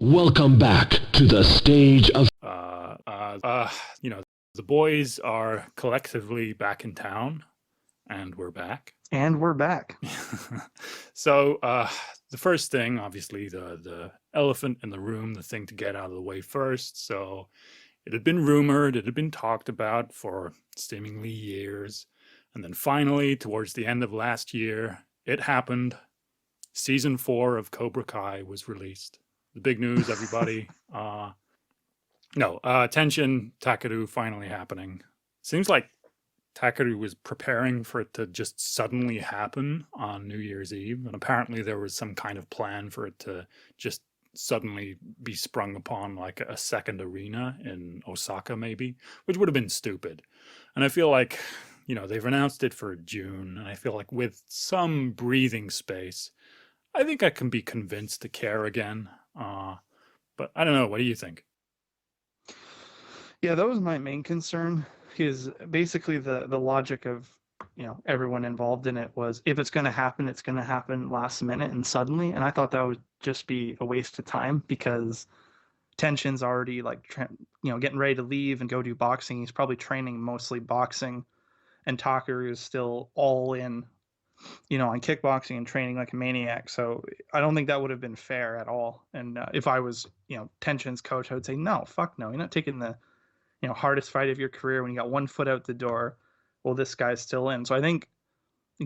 Welcome back to the stage of... You know, the boys are collectively back in town, and we're back. And we're back. So, the first thing, obviously, the elephant in the room, the thing to get out of the way first. So, it had been rumored, it had been talked about for seemingly years. And then finally, towards the end of last year, it happened. Season 4 of Cobra Kai was released. The big news, everybody. Tenshin, takeru finally happening. Seems like takeru was preparing for it to just suddenly happen on New Year's Eve. And apparently there was some kind of plan for it to just suddenly be sprung upon like a second arena in Osaka, maybe, which would have been stupid. And I feel like, they've announced it for June. And I feel like with some breathing space, I think I can be convinced to care again. But I don't know. What do you think? Yeah, that was my main concern, because basically the logic of, everyone involved in it was, if it's going to happen, it's going to happen last minute and suddenly. And I thought that would just be a waste of time, because Tenshin's already getting ready to leave and go do boxing. He's probably training mostly boxing, and Takeru is still all in, on kickboxing and training like a maniac. So I don't think that would have been fair at all. And if I was, Tenshin's coach, I would say, no, fuck no. You're not taking the, hardest fight of your career when you got one foot out the door. Well, this guy's still in. So I think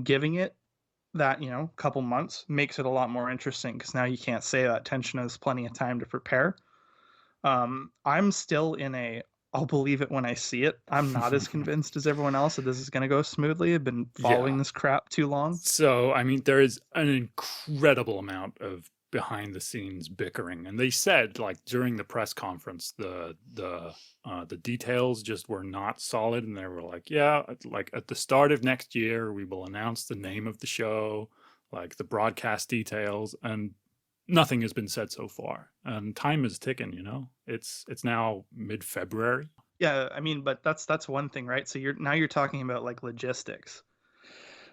giving it that, couple months makes it a lot more interesting, because now you can't say that. Tenshin has plenty of time to prepare. I'm still in I'll believe it when I see it. I'm not as convinced as everyone else that this is going to go smoothly. I've been following this crap too long. So, there is an incredible amount of behind the scenes bickering. And they said, like, during the press conference, the details just were not solid. And they were like, yeah, like at the start of next year, we will announce the name of the show, like the broadcast details. And nothing has been said so far, and time is ticking. It's now mid-February. Yeah, but that's one thing, right? So you're talking about like logistics,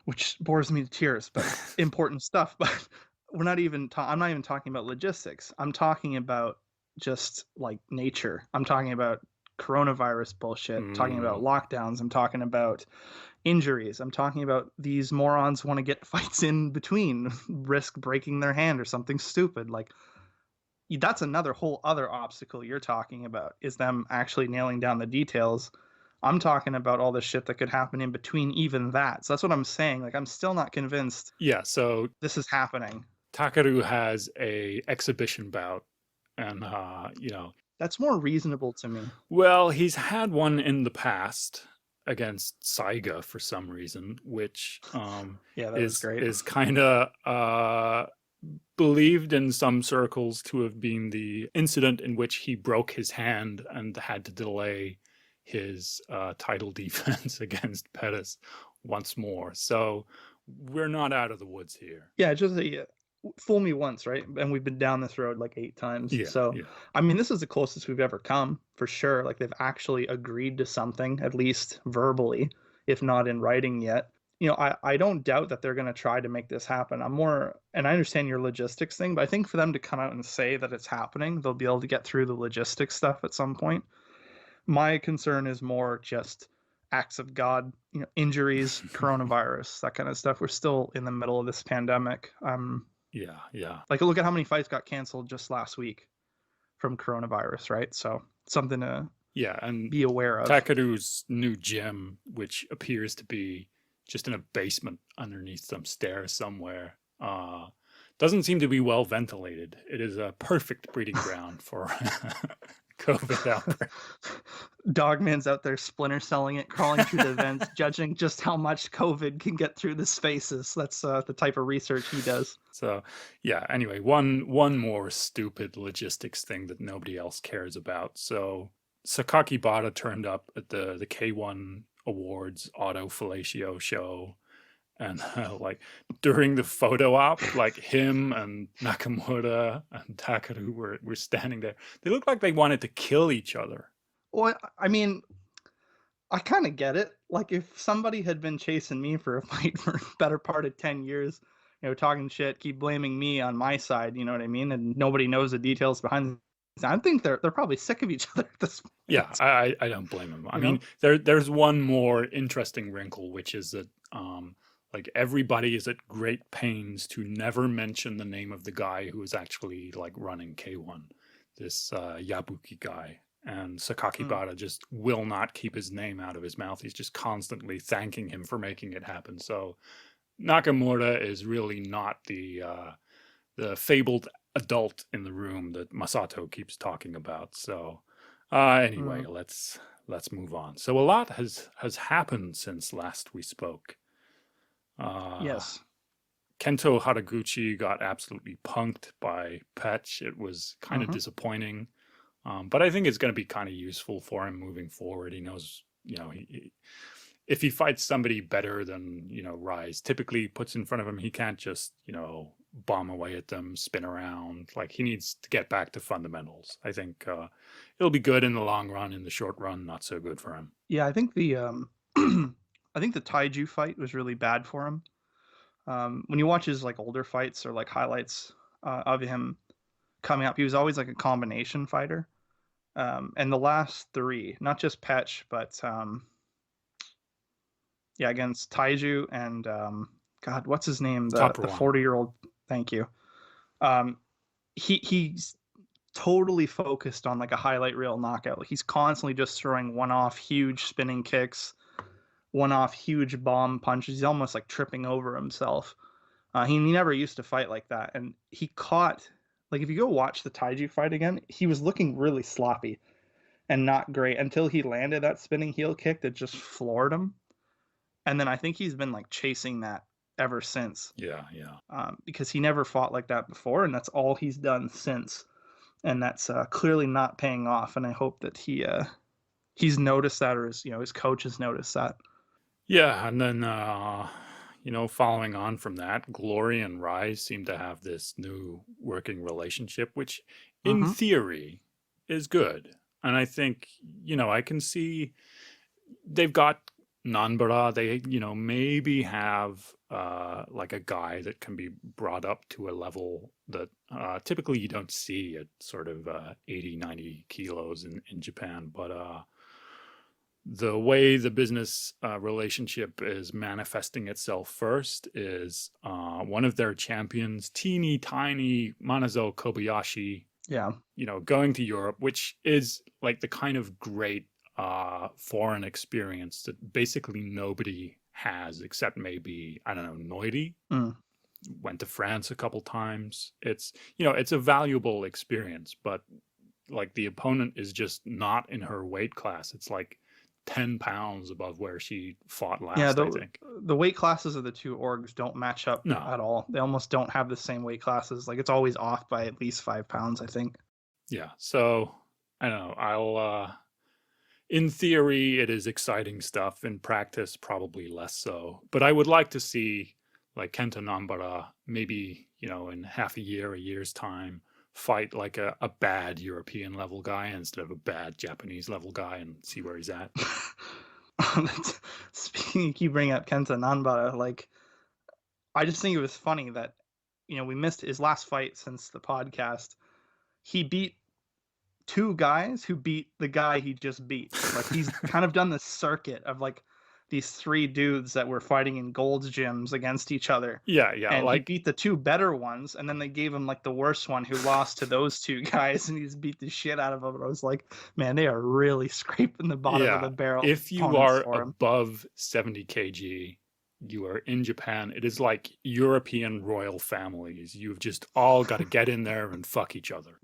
which bores me to tears, but important stuff. But we're not even I'm not even talking about logistics. I'm talking about just like nature. I'm talking about coronavirus bullshit. Talking about lockdowns. I'm talking about injuries. I'm talking about these morons want to get fights in between, risk breaking their hand or something stupid. Like, that's another whole other obstacle you're talking about, is them actually nailing down the details. I'm talking about all the shit that could happen in between even that. So that's what I'm saying. Like, I'm still not convinced. Yeah, so this is happening. Takeru has a exhibition bout, and that's more reasonable to me. Well, he's had one in the past against Saiga for some reason, which is kind of believed in some circles to have been the incident in which he broke his hand and had to delay his title defense against Pettis once more. So we're not out of the woods here. Yeah, just fool me once, right? And we've been down this road like 8 times. Yeah, so yeah. This is the closest we've ever come, for sure. Like, they've actually agreed to something, at least verbally, if not in writing yet. I don't doubt that they're going to try to make this happen. And I understand your logistics thing, but I think for them to come out and say that it's happening, they'll be able to get through the logistics stuff at some point. My concern is more just acts of God, injuries, coronavirus, that kind of stuff. We're still in the middle of this pandemic. Yeah. Like, look at how many fights got canceled just last week from coronavirus, right? So something to be aware of. Takeru's new gym, which appears to be just in a basement underneath some stairs somewhere, doesn't seem to be well ventilated. It is a perfect breeding ground for COVID outbreak. Dogman's out there splinter selling it, crawling through the vents, judging just how much COVID can get through the spaces. That's the type of research he does. So, yeah, anyway, one more stupid logistics thing that nobody else cares about. So, Sakakibara turned up at the K1 Awards Auto Fellatio show. And like during the photo op, like him and Nakamura and Takeru were standing there. They looked like they wanted to kill each other. Well, I kind of get it. Like, if somebody had been chasing me for a fight for a better part of 10 years, talking shit, keep blaming me on my side, you know what I mean? And nobody knows the details behind the scenes. I think they're probably sick of each other at this point. Yeah, I don't blame him. I You mean, know? there's one more interesting wrinkle, which is that like everybody is at great pains to never mention the name of the guy who is actually like running K1, this Yabuki guy. And Sakakibara just will not keep his name out of his mouth. He's just constantly thanking him for making it happen. So Nakamura is really not the fabled adult in the room that Masato keeps talking about. So anyway, let's move on. So a lot has happened since last we spoke. Yes. Kento Haraguchi got absolutely punked by Petch. It was kind of disappointing, but I think it's going to be kind of useful for him moving forward. He knows, if he fights somebody better than, Rise typically puts in front of him, he can't just, bomb away at them, spin around. Like, he needs to get back to fundamentals. I think it'll be good in the long run. In the short run, not so good for him. Yeah, I think the I think the Taiju fight was really bad for him. When you watch his like older fights or like highlights of him coming up, he was always like a combination fighter. And the last three, not just Petch, but against Taiju and God, what's his name? The 40-year-old. Thank you. He's totally focused on like a highlight reel knockout. He's constantly just throwing one-off huge spinning kicks, one-off huge bomb punches. He's almost like tripping over himself. He never used to fight like that, and he caught, like, if you go watch the Taiju fight again, he was looking really sloppy and not great until he landed that spinning heel kick that just floored him. And then I think he's been like chasing that ever since. Yeah. Because he never fought like that before, and that's all he's done since. And that's clearly not paying off. And I hope that he's noticed that, or his coach has noticed that. Yeah, and then following on from that, Glory and Rise seem to have this new working relationship, which in theory is good. And I think, I can see they've got Nanbara. They, maybe have like a guy that can be brought up to a level that typically you don't see at sort of 80, 90 kilos in Japan. But the way the business relationship is manifesting itself first is one of their champions, teeny tiny Manazo Kobayashi, going to Europe, which is like the kind of great foreign experience that basically nobody has except maybe, I don't know, Noiri. Went to France a couple times. It's, it's a valuable experience, but like the opponent is just not in her weight class. It's like 10 pounds above where she fought last, I think. The weight classes of the two orgs don't match up at all. They almost don't have the same weight classes. Like, it's always off by at least 5 pounds, I think. Yeah, so I don't know. I'll in theory it is exciting stuff. In practice, probably less so. But I would like to see like Kenta Nanbara maybe, in half a year's time, fight like a bad European level guy instead of a bad Japanese level guy, and see where he's at. Speaking, you keep bringing up Kenta Nanbara, like, I just think it was funny that, we missed his last fight since the podcast. He beat 2 guys who beat the guy he just beat. Like, he's kind of done this circuit of like these 3 dudes that were fighting in Gold's gyms against each other. Yeah. And like, he beat the 2 better ones, and then they gave him like the worst one who lost to those 2 guys, and he's beat the shit out of him. And I was like, man, they are really scraping the bottom of the barrel. If you are above 70 kg, you are in Japan. It is like European royal families. You've just all got to get in there and fuck each other.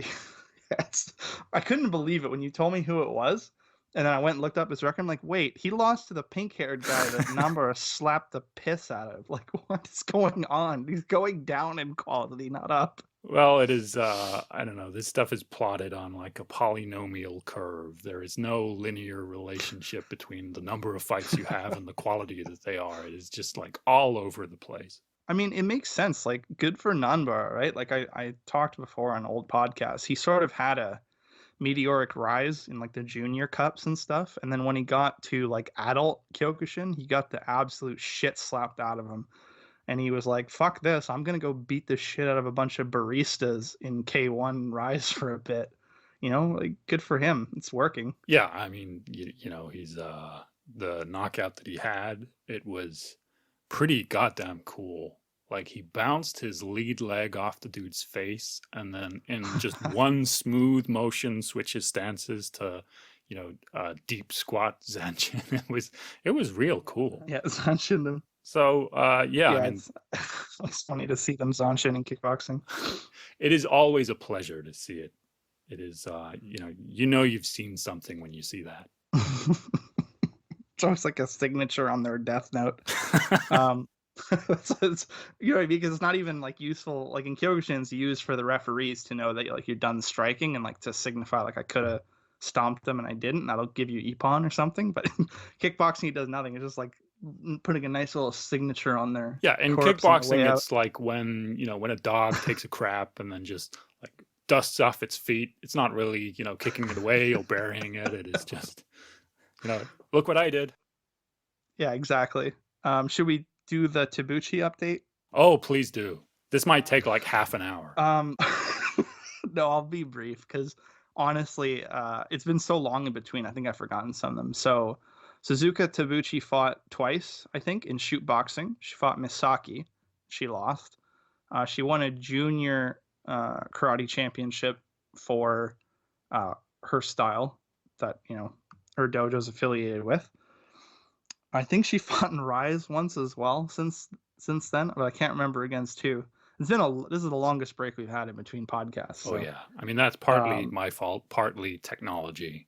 Yes. I couldn't believe it when you told me who it was. And then I went and looked up his record. I'm like, wait, he lost to the pink-haired guy that Nanbara slapped the piss out of. Like, what is going on? He's going down in quality, not up. Well, it is, I don't know, this stuff is plotted on like a polynomial curve. There is no linear relationship between the number of fights you have and the quality that they are. It is just like all over the place. I mean, it makes sense. Like, good for Nanbara, right? Like, I talked before on old podcasts. He sort of had a meteoric rise in like the junior cups and stuff, and then when he got to like adult Kyokushin, he got the absolute shit slapped out of him. and he was like, "Fuck this! I'm gonna go beat the shit out of a bunch of baristas in K1 Rise for a bit." Like, good for him. It's working. Yeah, I mean, he's the knockout that he had, it was pretty goddamn cool. Like, he bounced his lead leg off the dude's face, and then in just one smooth motion, switch his stances to, deep squat zanchin. It was real cool. Yeah, Zanshin them. So, yeah, I mean, it's funny to see them Zanshin in kickboxing. it is always a pleasure to see it. It is, you've seen something when you see that. It's always like a signature on their death note. It's, because it's not even like useful. Like in Kyokushin, it's used for the referees to know that like you're done striking and like to signify like I could have stomped them and I didn't. That'll give you ippon or something. But in kickboxing, it does nothing. It's just like putting a nice little signature on there. Yeah, in kickboxing, it's like when when a dog takes a crap and then just like dusts off its feet. It's not really kicking it away or burying it. It is just look what I did. Yeah, exactly. Should we do the Tabuchi update? Oh, please do. This might take like half an hour. No, I'll be brief because honestly, it's been so long in between. I think I've forgotten some of them. So Suzuka Tabuchi fought twice, I think, in shoot boxing. She fought Misaki. She lost. She won a junior karate championship for her style that her dojo's affiliated with. I think she fought in Rise once as well since then, but I can't remember against who. This is the longest break we've had in between podcasts. So. Oh yeah, I mean that's partly my fault, partly technology.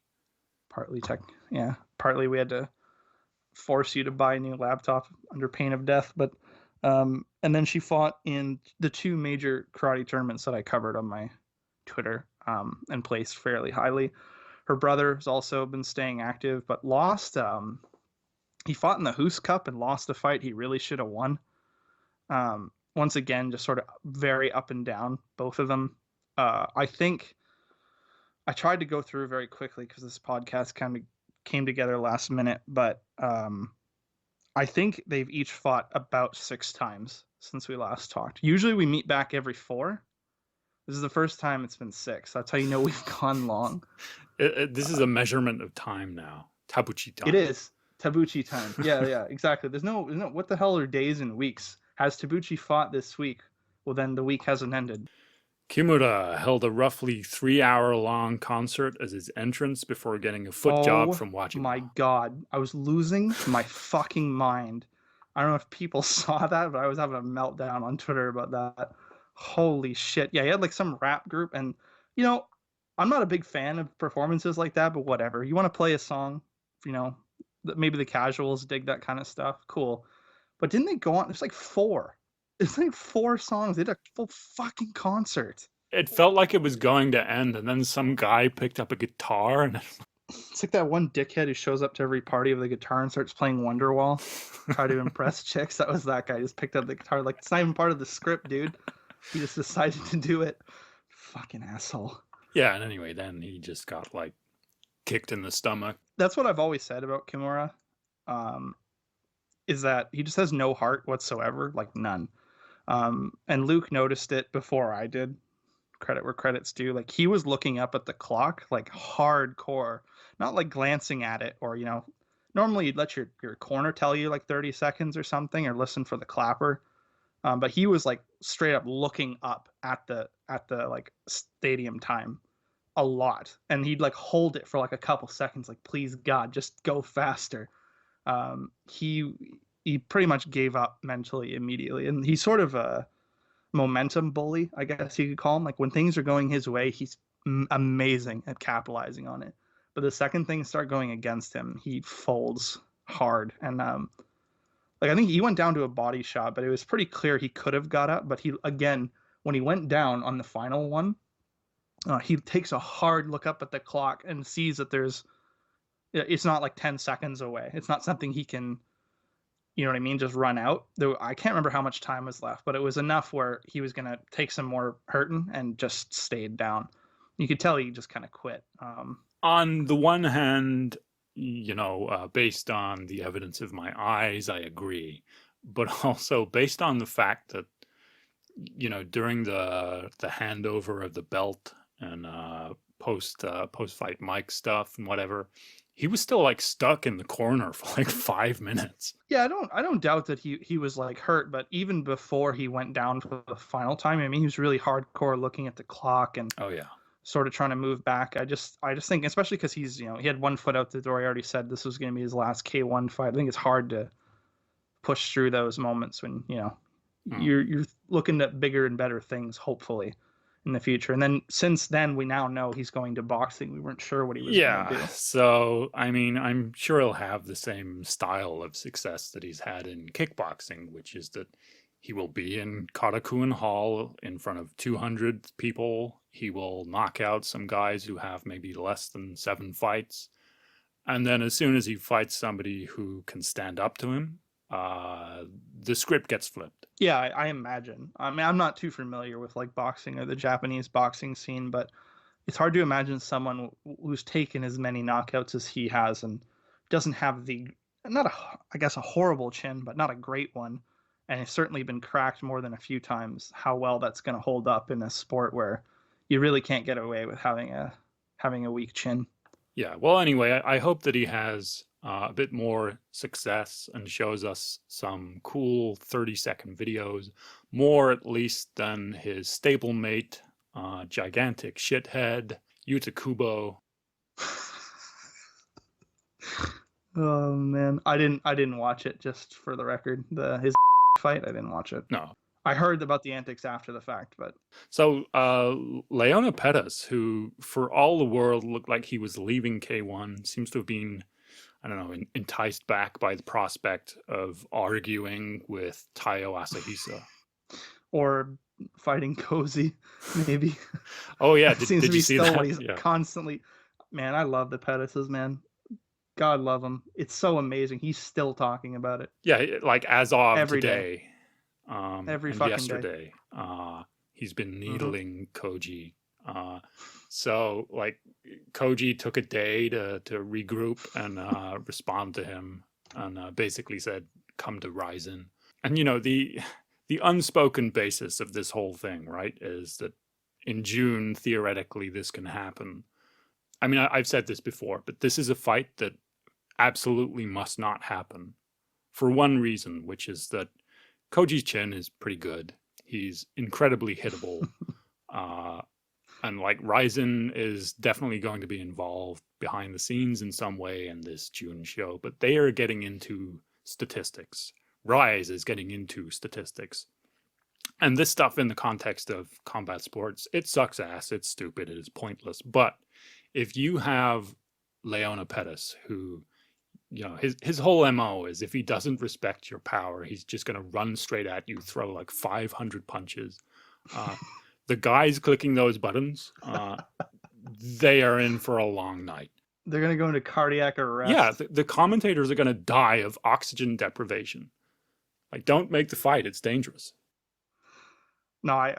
Partly we had to force you to buy a new laptop under pain of death, but and then she fought in the two major karate tournaments that I covered on my Twitter and placed fairly highly. Her brother has also been staying active, but lost. He fought in the Hoos Cup and lost a fight he really should have won. Once again, just sort of very up and down, both of them. I think I tried to go through very quickly because this podcast kind of came together last minute, but I think they've each fought about 6 times since we last talked. Usually we meet back every 4. This is the first time it's been 6. That's how you know we've gone long. This is a measurement of time now. Tabuchi time. It is. Tabuchi time. Yeah, exactly. There's no what the hell are days and weeks? Has Tabuchi fought this week? Well, then the week hasn't ended. Kimura held a roughly 3-hour-long concert as his entrance before getting a foot job from watching. Oh my god, I was losing my fucking mind. I don't know if people saw that, but I was having a meltdown on Twitter about that. Holy shit. Yeah, he had like some rap group, and I'm not a big fan of performances like that, but whatever. You want to play a song, maybe the casuals dig that kind of stuff. Cool. But didn't they go on? There's like 4. It's like 4 songs. They did a full fucking concert. It felt like it was going to end, and then some guy picked up a guitar, and it's like that one dickhead who shows up to every party with a guitar and starts playing Wonderwall, try to impress chicks. That was that guy. Just picked up the guitar. Like, it's not even part of the script, dude. He just decided to do it. Fucking asshole. Yeah, and anyway, then he just got like kicked in the stomach. That's what I've always said about Kimura. Is that he just has no heart whatsoever, like none. And Luke noticed it before I did. Credit where credit's due. Like, he was looking up at the clock, like hardcore, not like glancing at it or normally you'd let your corner tell you like 30 seconds or something, or listen for the clapper. But he was like straight up looking up at the like stadium time a lot, and he'd like hold it for like a couple seconds, like, please God, just go faster. He pretty much gave up mentally immediately, and he's sort of a momentum bully, I guess you could call him. Like, when things are going his way, he's amazing at capitalizing on it, but the second things start going against him, he folds hard. And like, I think he went down to a body shot, but it was pretty clear he could have got up. But he, again, when he went down on the final one, he takes a hard look up at the clock and sees that it's not like 10 seconds away. It's not something he can, you know what I mean, just run out. I can't remember how much time was left, but it was enough where he was going to take some more hurting and just stayed down. You could tell he just kind of quit. On the one hand, based on the evidence of my eyes, I agree. but also based on the fact that, you know, during the handover of the belt and post fight mic stuff and whatever, he was still like stuck in the corner for like 5 minutes. Yeah, I don't doubt that he was like hurt, but even before he went down for the final time, I mean, he was really hardcore looking at the clock and Oh yeah. sort of trying to move back. I just think, especially because he's, you know, he had one foot out the door. He already said this was going to be his last K1 fight. I think it's hard to push through those moments when, you know, you're looking at bigger and better things, hopefully, in the future. And then since then, we now know he's going to boxing. We weren't sure what he was going to do. So I mean, I'm sure he'll have the same style of success that he's had in kickboxing, which is that he will be in Karakuen Hall in front of 200 people. He will knock out some guys who have maybe less than 7 fights. And then as soon as he fights somebody who can stand up to him, the script gets flipped. Yeah, I imagine. I mean, I'm not too familiar with like boxing or the Japanese boxing scene, but it's hard to imagine someone who's taken as many knockouts as he has and doesn't have I guess a horrible chin, but not a great one, and has certainly been cracked more than a few times, how well that's going to hold up in a sport where you really can't get away with having a weak chin. Yeah, well, anyway, I hope that he has a bit more success and shows us some cool 30-second videos, more at least than his stablemate, gigantic shithead, Yuta Kubo. Oh man, I didn't watch it, just for the record. His fight, I didn't watch it. No. I heard about the antics after the fact, but So Leona Pettis, who for all the world looked like he was leaving K1, seems to have been, I don't know, enticed back by the prospect of arguing with Taio Asahisa. Or fighting Cozy, maybe. Oh yeah, Seems did to be you see still that? what he's Yeah. constantly. Man, I love the Pettises, man. God love him. It's so amazing. He's still talking about it. Yeah, like as of Every today. Every and fucking yesterday, he's been needling Koji. So like Koji took a day to regroup and respond to him, and basically said, "Come to Ryzen." And you know, the unspoken basis of this whole thing, right, is that in June theoretically this can happen. I mean, I've said this before, but this is a fight that absolutely must not happen for one reason, which is that Koji's chin is pretty good. He's incredibly hittable. And like Ryzen is definitely going to be involved behind the scenes in some way in this June show, but they are getting into statistics. Rise is getting into statistics. And this stuff in the context of combat sports, it sucks ass, it's stupid, it is pointless. But if you have Leona Pettis, who, you know, his whole MO is if he doesn't respect your power, he's just going to run straight at you, throw like 500 punches. The guys clicking those buttons, they are in for a long night. They're going to go into cardiac arrest. Yeah, the commentators are going to die of oxygen deprivation. Like, don't make the fight. It's dangerous. No,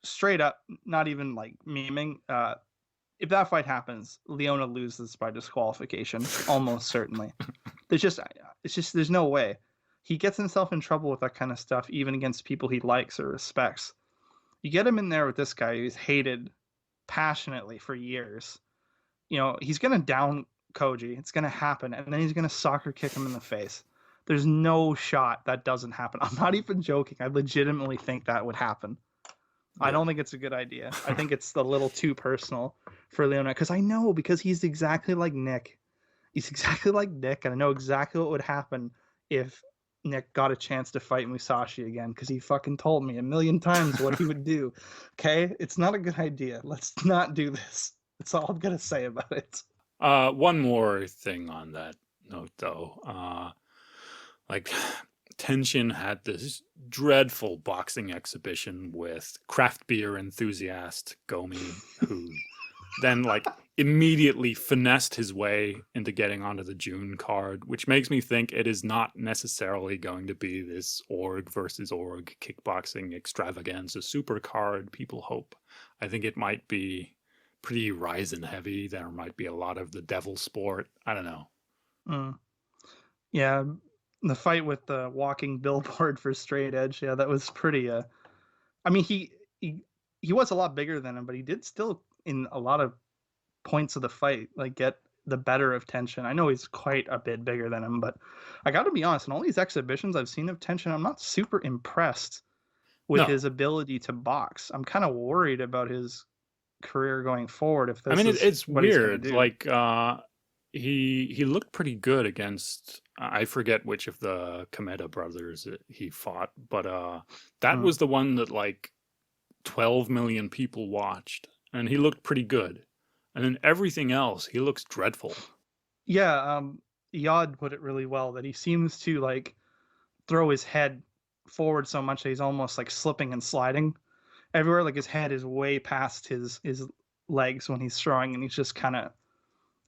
straight up, not even like memeing. If that fight happens, Leona loses by disqualification, almost certainly. There's no way. He gets himself in trouble with that kind of stuff, even against people he likes or respects. You get him in there with this guy who's hated passionately for years. You know, he's going to down Koji. It's going to happen. And then he's going to soccer kick him in the face. There's no shot that doesn't happen. I'm not even joking. I legitimately think that would happen. Yeah. I don't think it's a good idea. I think it's a little too personal for Leona, because he's exactly like Nick. He's exactly like Nick, and I know exactly what would happen if Nick got a chance to fight Musashi again, because he fucking told me a million times what he would do. Okay? It's not a good idea. Let's not do this. That's all I'm going to say about it. One more thing on that note, though. Like, Tenshin had this dreadful boxing exhibition with craft beer enthusiast Gomi, who then like immediately finessed his way into getting onto the June card, which makes me think it is not necessarily going to be this org versus org kickboxing extravaganza super card, people hope. I think it might be pretty Ryzen heavy. There might be a lot of the devil sport. I don't know. Yeah. The fight with the walking billboard for straight edge, yeah, that was pretty. I mean, he he was a lot bigger than him, but he did still in a lot of points of the fight like get the better of Tenshin. I know he's quite a bit bigger than him, but I got to be honest. In all these exhibitions I've seen of Tenshin, I'm not super impressed with No, his ability to box. I'm kind of worried about his career going forward if I this mean is it's what he's going to weird. do. Like he looked pretty good against I forget which of the Kameda brothers he fought, but that Mm. was the one that like 12 million people watched, and he looked pretty good. And then everything else, he looks dreadful. Yeah, Yod put it really well that he seems to like throw his head forward so much that he's almost like slipping and sliding everywhere. Like his head is way past his legs when he's throwing, and he's just kind of.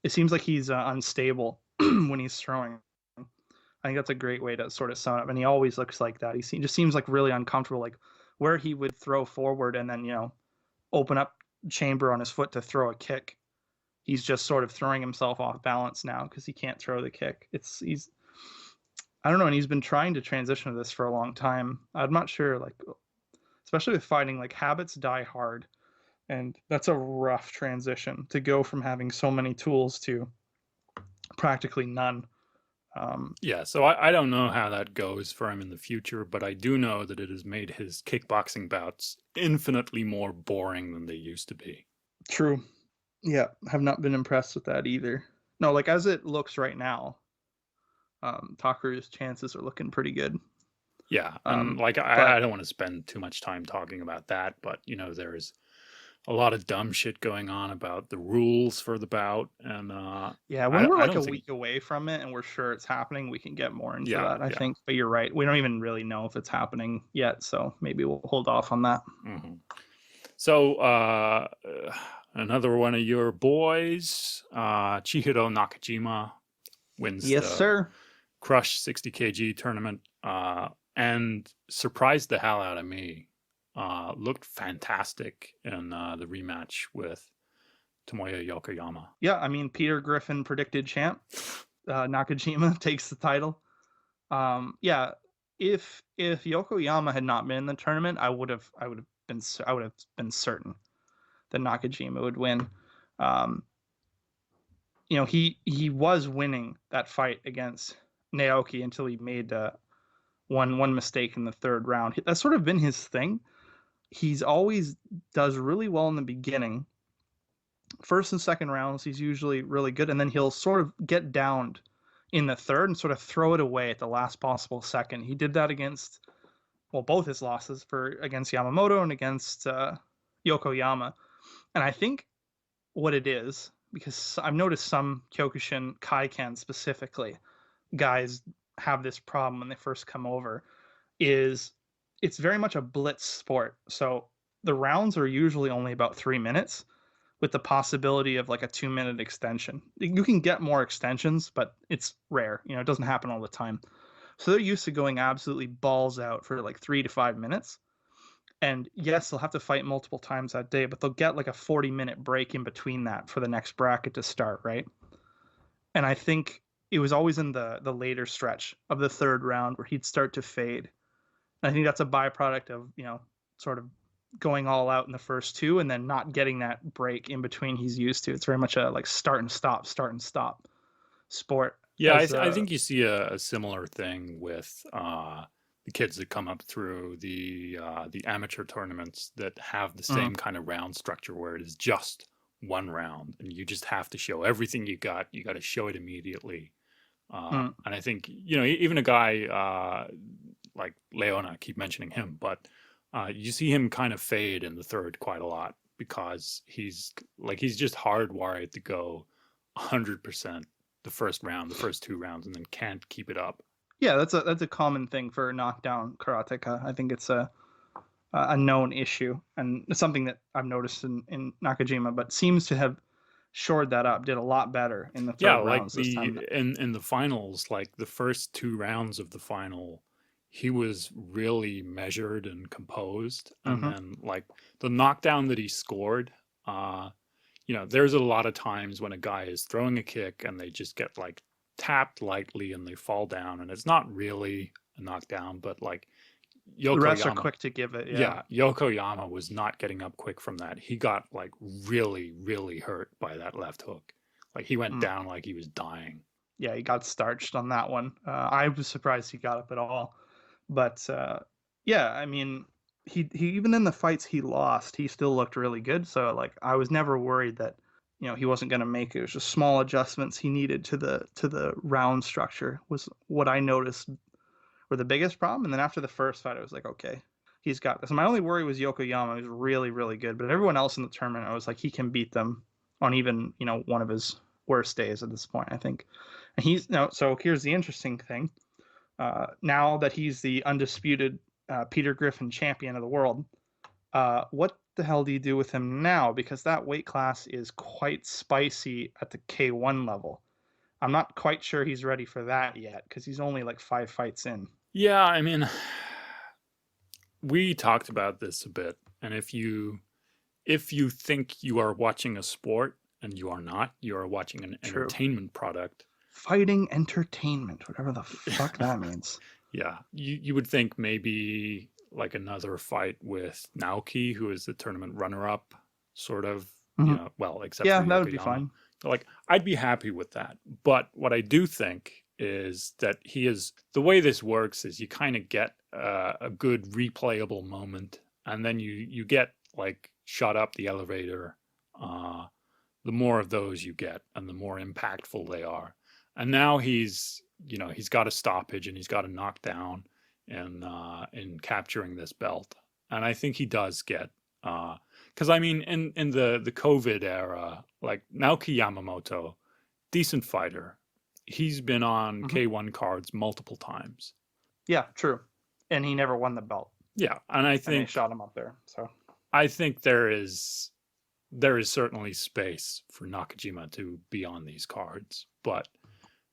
It seems like he's unstable when he's throwing. I think that's a great way to sort of sum it up. And he always looks like that. Just seems like really uncomfortable, like where he would throw forward and then open up chamber on his foot to throw a kick. He's just sort of throwing himself off balance now because he can't throw the kick. He's I don't know, and he's been trying to transition to this for a long time. I'm not sure, like especially with fighting, like habits die hard, and that's a rough transition to go from having so many tools to practically none. Yeah, so I don't know how that goes for him in the future, but I do know that it has made his kickboxing bouts infinitely more boring than they used to be. True. Yeah, have not been impressed with that either. No, like as it looks right now, Takeru's chances are looking pretty good. Yeah, and like But I don't want to spend too much time talking about that, but there's a lot of dumb shit going on about the rules for the bout, and yeah, when we're I like don't a think. week away from it and we're sure it's happening, we can get more into Yeah, that, I yeah. think. But you're right. We don't even really know if it's happening yet, so maybe we'll hold off on that. Hmm. So another one of your boys, Chihiro Nakajima, wins Yes, the sir. Crush 60 kg tournament, and surprised the hell out of me. Looked fantastic in the rematch with Tomoya Yokoyama. Yeah, I mean Peter Griffin predicted champ. Nakajima takes the title. Yeah, if Yokoyama had not been in the tournament, I would have been certain that Nakajima would win. Um, he was winning that fight against Naoki until he made one mistake in the third round. That's sort of been his thing. He's always does really well in the beginning. First and second rounds, he's usually really good, and then he'll sort of get downed in the third and sort of throw it away at the last possible second. He did that against both his losses against Yamamoto and against Yokoyama. And I think what it is, because I've noticed some Kyokushin Kaiken specifically, guys have this problem when they first come over, is it's very much a blitz sport. So the rounds are usually only about 3 minutes with the possibility of like a 2 minute extension. You can get more extensions, but it's rare. It doesn't happen all the time. So they're used to going absolutely balls out for like 3 to 5 minutes. And yes, they'll have to fight multiple times that day, but they'll get like a 40-minute break in between that for the next bracket to start, right? And I think it was always in the later stretch of the third round where he'd start to fade. And I think that's a byproduct of, sort of going all out in the first two and then not getting that break in between he's used to. It's very much a like start and stop sport. Yeah, As I think you see a similar thing with the kids that come up through the amateur tournaments that have the mm, same kind of round structure where it is just one round and you just have to show everything you got. You got to show it immediately. mm, And I think even a guy like Leona, I keep mentioning him, but you see him kind of fade in the third quite a lot because he's just hardwired to go 100% the first round, the first two rounds, and then can't keep it up. yeah, that's a common thing for knockdown karateka. I think it's a known issue and it's something that I've noticed in Nakajima, but seems to have shored that up. Did a lot better in the Yeah, third like rounds this time. in the finals, like the first two rounds of the final, he was really measured and composed, and Mm-hmm. then like the knockdown that he scored, there's a lot of times when a guy is throwing a kick and they just get like tapped lightly and they fall down, and it's not really a knockdown, but like The refs are Yokoyama, quick to give it. Yeah. yeah, Yokoyama was not getting up quick from that. He got like really, really hurt by that left hook. Like he went down like he was dying. Yeah, he got starched on that one. I was surprised he got up at all. But yeah, I mean, he even in the fights he lost, he still looked really good. So like, I was never worried that he wasn't going to make it. It was just small adjustments he needed to the round structure was what I noticed were the biggest problem. And then after the first fight, I was like, okay, he's got this. My only worry was Yokoyama. He was really, really good. But everyone else in the tournament, I was like, he can beat them on even, one of his worst days at this point, I think. And he's now, so here's the interesting thing. Now that he's the undisputed Peter Griffin champion of the world, what the hell do you do with him now? Because that weight class is quite spicy at the K1 level. I'm not quite sure he's ready for that yet because he's only like 5 fights in. Yeah, I mean, we talked about this a bit, and if you think you are watching a sport and you are not, you are watching an True. entertainment product. Fighting entertainment, whatever the fuck that means. Yeah, you would think maybe like another fight with Naoki, who is the tournament runner-up, sort of. Well, except yeah, for that would be Yokoyama. fine. Like, I'd be happy with that. But what I do think is that the way this works is you kind of get a good replayable moment, and then you get like shot up the elevator. The more of those you get, and the more impactful they are. And now he's got a stoppage and he's got a knockdown in capturing this belt. And I think he does get because I mean in the COVID era, like Naoki Yamamoto, decent fighter. He's been on K1 cards multiple times. Yeah, true. And he never won the belt. Yeah, and I think they shot him up there. So I think there is certainly space for Nakajima to be on these cards, but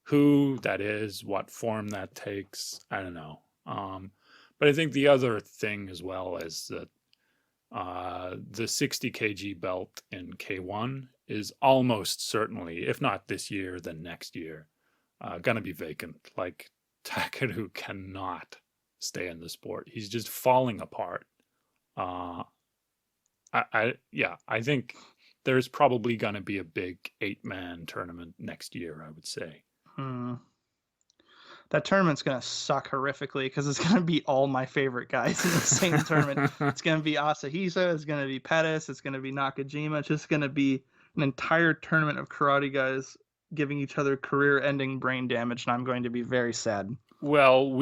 who that is, what form that takes, I don't know. But I think the other thing as well is that the 60 kg belt in K1 is almost certainly, if not this year, then next year, gonna be vacant. Like, Takeru cannot stay in the sport. He's just falling apart. I think there's probably gonna be a big 8-man tournament next year, I would say. That tournament's going to suck horrifically because it's going to be all my favorite guys in the same tournament. It's going to be Asahisa, it's going to be Pettis, it's going to be Nakajima. It's just going to be an entire tournament of karate guys giving each other career-ending brain damage, and I'm going to be very sad. Well,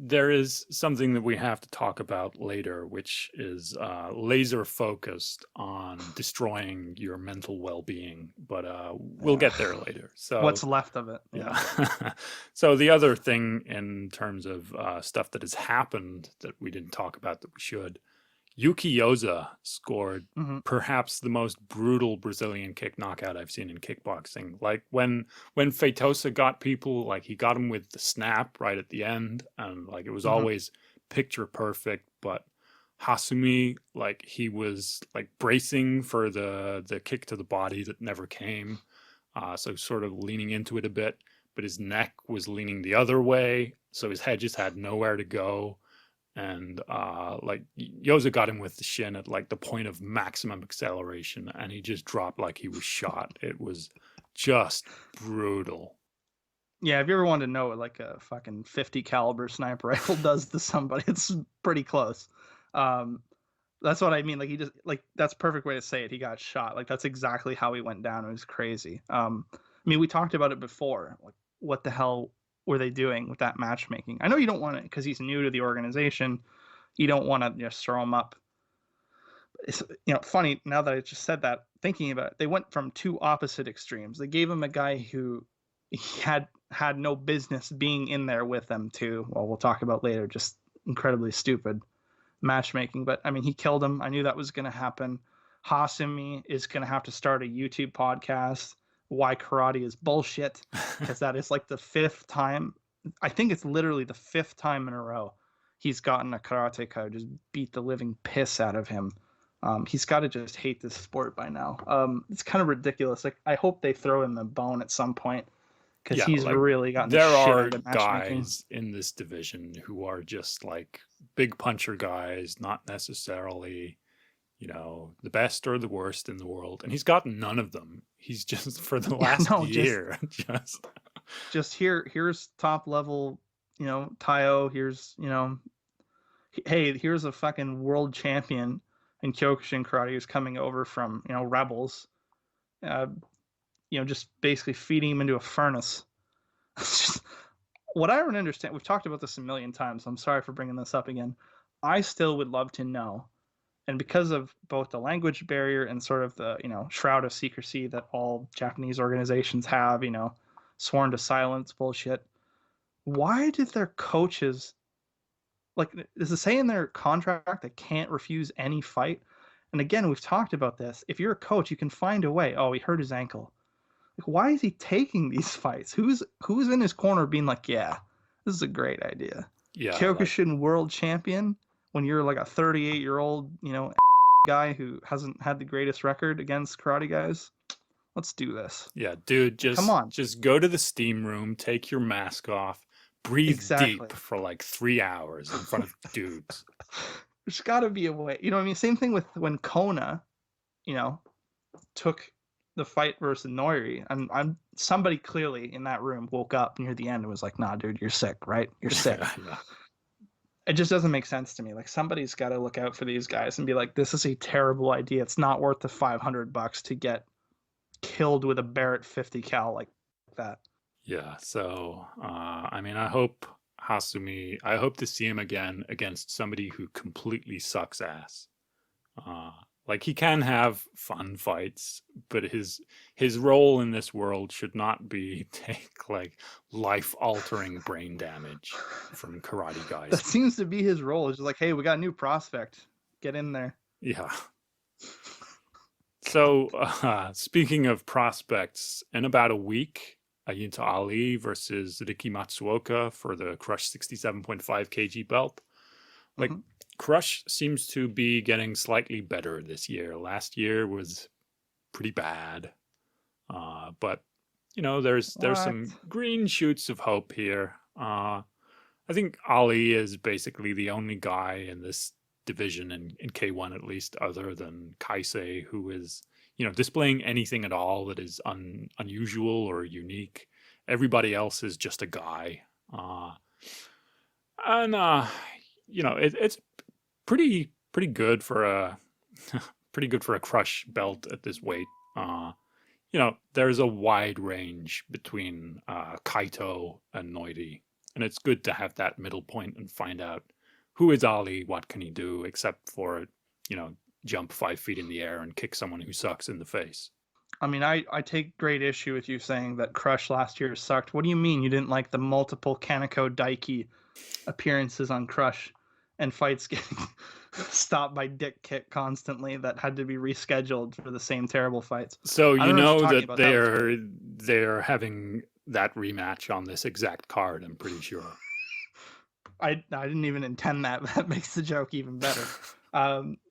there is something that we have to talk about later, which is laser focused on destroying your mental well-being, but we'll get there later. So what's left of it? Yeah. So the other thing in terms of stuff that has happened that we didn't talk about that we should, Yuki Yoza scored perhaps the most brutal Brazilian kick knockout I've seen in kickboxing. Like when Feitosa got people, like he got him with the snap right at the end, and like it was always picture perfect. But Hasumi, like he was like bracing for the kick to the body that never came, so sort of leaning into it a bit, but his neck was leaning the other way, so his head just had nowhere to go. And like Yoza got him with the shin at like the point of maximum acceleration, and he just dropped like he was shot. It was just brutal. Yeah, if you ever wanted to know what like a fucking 50 caliber sniper rifle does to somebody, it's pretty close. That's what I mean. Like he just like that's a perfect way to say it. He got shot. Like that's exactly how he went down. It was crazy. I mean, we talked about it before. Like, what the hell were they doing with that matchmaking? I know you don't want it because he's new to the organization. You don't want to just throw him up. It's funny now that I just said that. Thinking about it, they went from two opposite extremes. They gave him a guy who had no business being in there with them too. Well, we'll talk about later. Just incredibly stupid matchmaking. But I mean, he killed him. I knew that was going to happen. Hasumi is going to have to start a YouTube podcast. Why karate is bullshit, because that is like the 5th time. I think it's literally the 5th time in a row he's gotten a karateka just beat the living piss out of him. He's got to just hate this sport by now. It's kind of ridiculous. Like I hope they throw in the bone at some point because Yeah, he's like really gotten the there shit are out of matchmaking. guys in this division who are just like big puncher guys, not necessarily, the best or the worst in the world. And he's got none of them. He's just for the Yeah, last no, year, just here's top level, taio. Here's hey, here's a fucking world champion in Kyokushin karate who's coming over from Rebels. Uh, just basically feeding him into a furnace. Just, what I don't understand, we've talked about this a million times, so I'm sorry for bringing this up again. I still would love to know, and because of both the language barrier and sort of the shroud of secrecy that all Japanese organizations have, sworn to silence bullshit, why did their coaches, like, does it say in their contract they can't refuse any fight? And again, we've talked about this. If you're a coach, you can find a way. Oh, he hurt his ankle. Like, why is he taking these fights? Who's in his corner being like, yeah, this is a great idea. yeah, Kyokushin world champion when you're like a 38-year-old, guy who hasn't had the greatest record against karate guys. Let's do this. yeah, dude, Come on. just go to the steam room, take your mask off, breathe Exactly. deep for like 3 hours in front of dudes. There's got to be a way. You know what I mean? Same thing with when Kona, took the fight versus Noiri. I'm somebody clearly in that room woke up near the end and was like, "Nah, dude, you're sick, right? You're sick." Yeah. It just doesn't make sense to me. Like, somebody's got to look out for these guys and be like, "This is a terrible idea. It's not worth the $500 to get killed with a Barrett 50 cal like that." Yeah, so I hope I hope to see him again against somebody who completely sucks ass. Like, he can have fun fights, but his role in this world should not be take like life-altering brain damage from karate guys. That seems to be his role. It's just like, "Hey, we got a new prospect. Get in there." Yeah. So, speaking of prospects, in about a week, Ayinta Ali versus Riki Matsuoka for the Crush 67.5 kg belt. Like, Crush seems to be getting slightly better this year. Last year was pretty bad. But, there's some green shoots of hope here. I think Ali is basically the only guy in this division in K1 at least, other than Kaisei, who is displaying anything at all that is unusual or unique. Everybody else is just a guy, and it's pretty good for a Crush belt at this weight. There's a wide range between Kaito and Noiri, and it's good to have that middle point and find out who is Ali, what can he do, except for, jump 5 feet in the air and kick someone who sucks in the face. I mean, I take great issue with you saying that Crush last year sucked. What do you mean you didn't like the multiple Kaneko Daiki appearances on Crush and fights getting stopped by dick kick constantly that had to be rescheduled for the same terrible fights? So that they're having that rematch on this exact card, I'm pretty sure. I didn't even intend that. That makes the joke even better.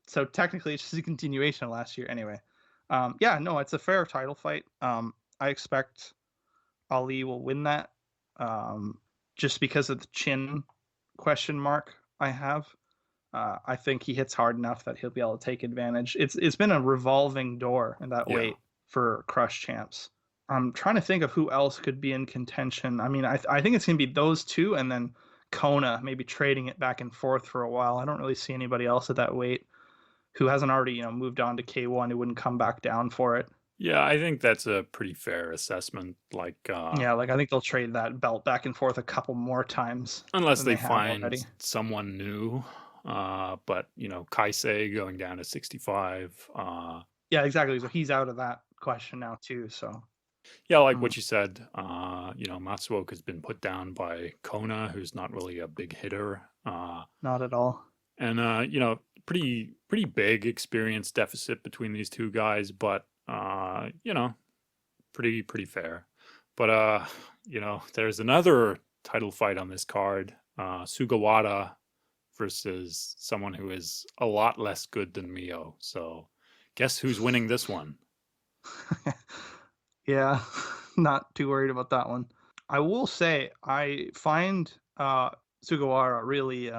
So technically it's just a continuation of last year anyway. Yeah, no, it's a fair title fight. I expect Ali will win that, just because of the chin question mark I have. I think he hits hard enough that he'll be able to take advantage. It's been a revolving door in that weight for Crush champs. I'm trying to think of who else could be in contention. I mean, I think it's going to be those two, and then Kona maybe trading it back and forth for a while. I don't really see anybody else at that weight who hasn't already moved on to K1 who wouldn't come back down for it. Yeah, I think that's a pretty fair assessment. Like, I think they'll trade that belt back and forth a couple more times, unless they find someone new. But Kaisei going down to 65. Yeah, exactly. So he's out of that question now too. So yeah, like what you said, Matsuoka has been put down by Kona, who's not really a big hitter. Not at all. And pretty big experience deficit between these two guys, but pretty fair. But there's another title fight on this card, Sugawara versus someone who is a lot less good than Mio. So guess who's winning this one? Yeah, not too worried about that one. I will say I find Sugawara really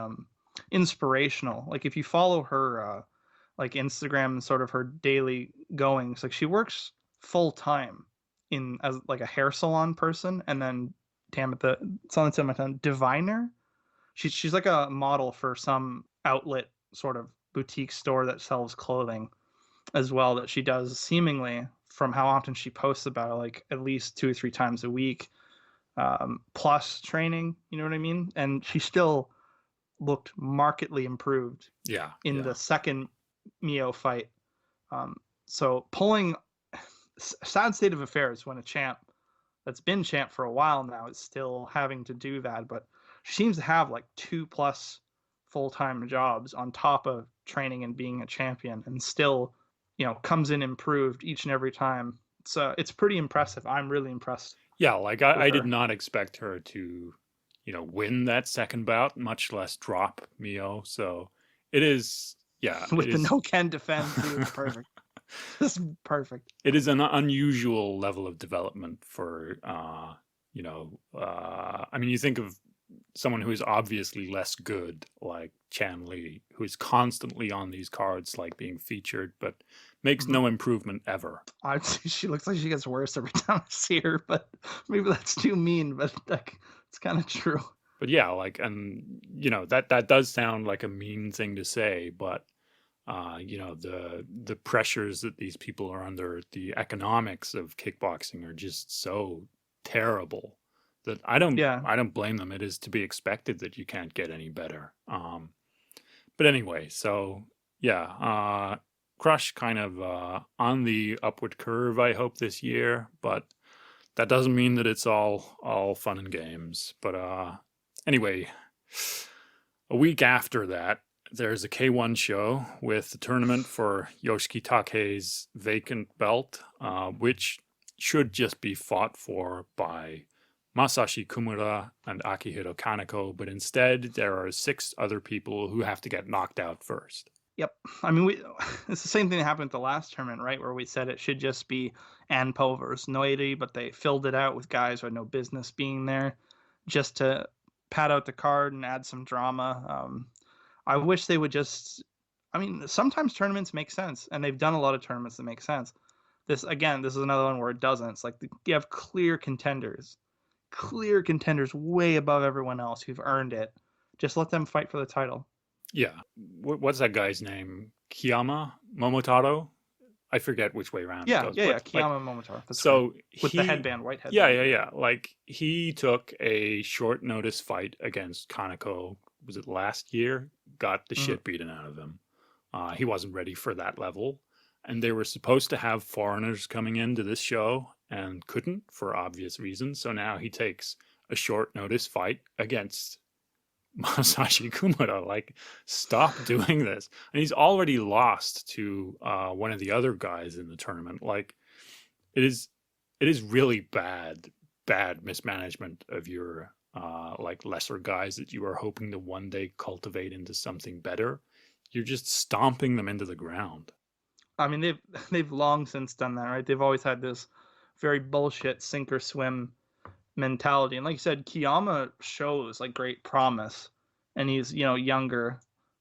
inspirational. Like if you follow her like Instagram and sort of her daily goings, like she works full time in as like a hair salon person, and then damn it, it's on the tip of my tongue, diviner. She's like a model for some outlet sort of boutique store that sells clothing as well, that she does seemingly from how often she posts about it, like at least 2 or 3 times a week, plus training, you know what I mean? And she still looked markedly improved Yeah, in yeah. the second Mio fight. Um, so pulling sad state of affairs when a champ that's been champ for a while now is still having to do that, but she seems to have like 2+ full-time jobs on top of training and being a champion, and still, comes in improved each and every time. So it's pretty impressive. I'm really impressed Yeah, like with I did her. not expect her to, win that second bout, much less drop Mio. So it is, yeah, it With the is. no can defend too, it's perfect. This is perfect. It is an unusual level of development for, I mean, you think of someone who is obviously less good, like Chan Li, who is constantly on these cards, like being featured, but makes Mhm. no improvement ever. She looks like she gets worse every time I see her, but maybe that's too mean, but like it's kind of true. But yeah, like, and that does sound like a mean thing to say, but the pressures that these people are under, the economics of kickboxing are just so terrible that Yeah. I don't blame them. It is to be expected that you can't get any better. But anyway, so yeah, Crush kind of on the upward curve, I hope, this year, but that doesn't mean that it's all fun and games. But anyway, a week after that, there's a K1 show with the tournament for Yoshiki Takei's vacant belt, which should just be fought for by Masashi Kumura and Akihiro Kaneko, but instead there are 6 other people who have to get knocked out first. Yep. I mean, it's the same thing that happened at the last tournament, right? Where we said it should just be Anpo versus Noiri, but they filled it out with guys who had no business being there just to pad out the card and add some drama. I wish they would just. I mean, sometimes tournaments make sense, and they've done a lot of tournaments that make sense. This is another one where it doesn't. It's like you have clear contenders way above everyone else who've earned it. Just let them fight for the title. Yeah. What's that guy's name? Kiyama Momotaro? I forget which way around it Yeah, goes. yeah, yeah. But like, Kiyama Momotaro. That's right. so With the he, headband, white yeah, headband. yeah, yeah. Like he took a short notice fight against Kaneko. Was it last year? Got the shit beaten out of him. He wasn't ready for that level. And they were supposed to have foreigners coming into this show and couldn't for obvious reasons. So now he takes a short notice fight against Masashi Kumura. Like, stop doing this. And he's already lost to one of the other guys in the tournament. Like, it is really bad mismanagement of your like lesser guys that you are hoping to one day cultivate into something better. You're just stomping them into the ground. I mean, they've long since done that, right? They've always had this very bullshit sink or swim mentality. And like you said, Kiyama shows like great promise, and he's younger,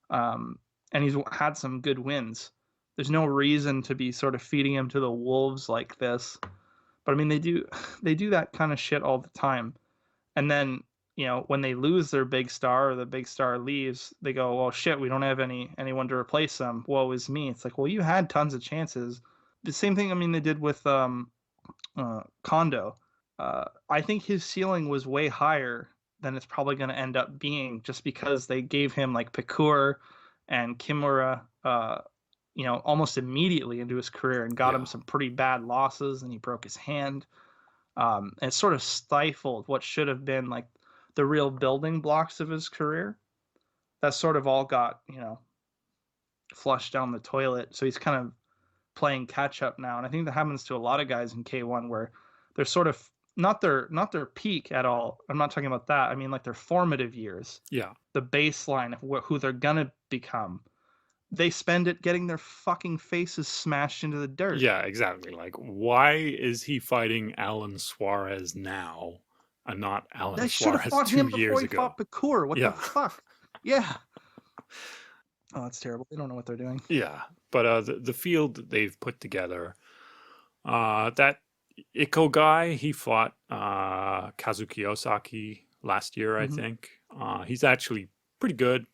and he's had some good wins. There's no reason to be sort of feeding him to the wolves like this. But I mean, they do that kind of shit all the time. And then when they lose their big star or the big star leaves, they go, well, shit, we don't have anyone to replace them. Woe is me. It's like, well, you had tons of chances. The same thing, I mean, they did with Kondo. I think his ceiling was way higher than it's probably going to end up being, just because they gave him like Pikur and Kimura, almost immediately into his career, and got him some pretty bad losses, and he broke his hand. And it sort of stifled what should have been like the real building blocks of his career. That sort of all got flushed down the toilet. So he's kind of playing catch up now, and I think that happens to a lot of guys in K1, where they're sort of not their peak at all. I'm not talking about that. I mean like their formative years. Yeah. The baseline of who they're gonna become. They spend it getting their fucking faces smashed into the dirt. Yeah, exactly. Like, why is he fighting Alan Suarez now? and not Alan They should have Suarez fought 2 him before years he ago. fought Bakur. What the Yeah. fuck? Yeah. Oh, that's terrible. They don't know what they're doing. Yeah, but the field that they've put together, that Iko guy, he fought Kazuki Osaki last year, I think. He's actually pretty good.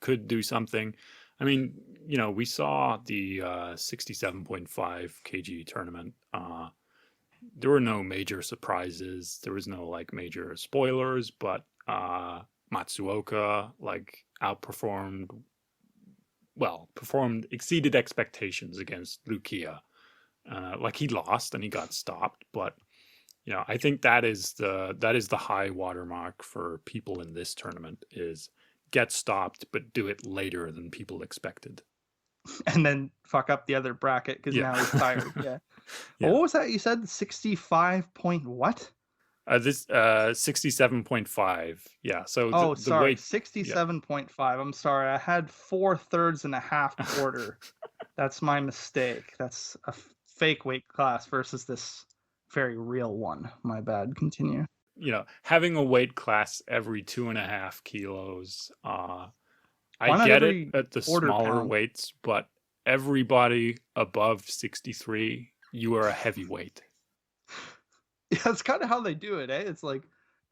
Could do something. I mean, you know, we saw the 67.5 kg tournament. There were no major surprises. There was no like major spoilers, but Matsuoka like exceeded expectations against Lukia. Like he lost and he got stopped, but you know, I think that is the high watermark for people in this tournament is get stopped, but do it later than people expected. And then fuck up the other bracket because Yeah. now he's tired. Yeah. Yeah. Well, what was that you said? 65 point what? This 67.5. Yeah. So Oh, the sorry, weight. 67.5. I'm sorry. I had 4/3 and a half quarter. That's my mistake. That's a fake weight class versus this very real one. My bad. Continue. You know, having a weight class every 2.5 kilos. Why I not get every it at the quarter smaller pound? weights, but everybody above 63, you are a heavyweight. Yeah, it's kind of how they do it, eh? It's like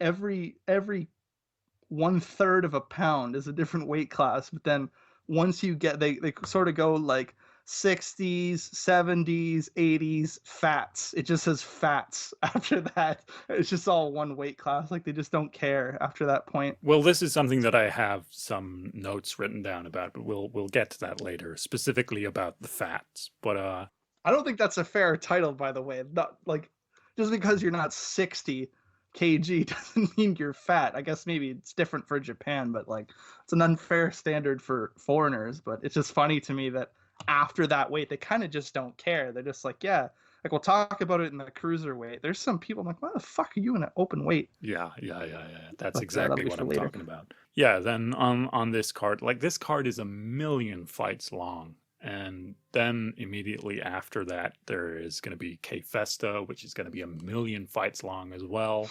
every 1/3 of a pound is a different weight class, but then once you get they sort of go like 60s, 70s, 80s, fats. It just says fats after that. It's just all one weight class. Like they just don't care after that point. Well, this is something that I have some notes written down about, but we'll get to that later, specifically about the fats. But I don't think that's a fair title, by the way. Not like just because you're not 60 kg doesn't mean you're fat. I guess maybe it's different for Japan, but like it's an unfair standard for foreigners. But it's just funny to me that after that weight, they kind of just don't care. They're just like, yeah, like we'll talk about it in the cruiserweight. There's some people I'm like, why the fuck are you in an open weight? yeah. That's But exactly that'll be what for I'm later. talking about. Yeah, then on this card, like this card is 1,000,000 fights long. And then immediately after that, there is going to be K Festa, which is going to be 1,000,000 fights long as well.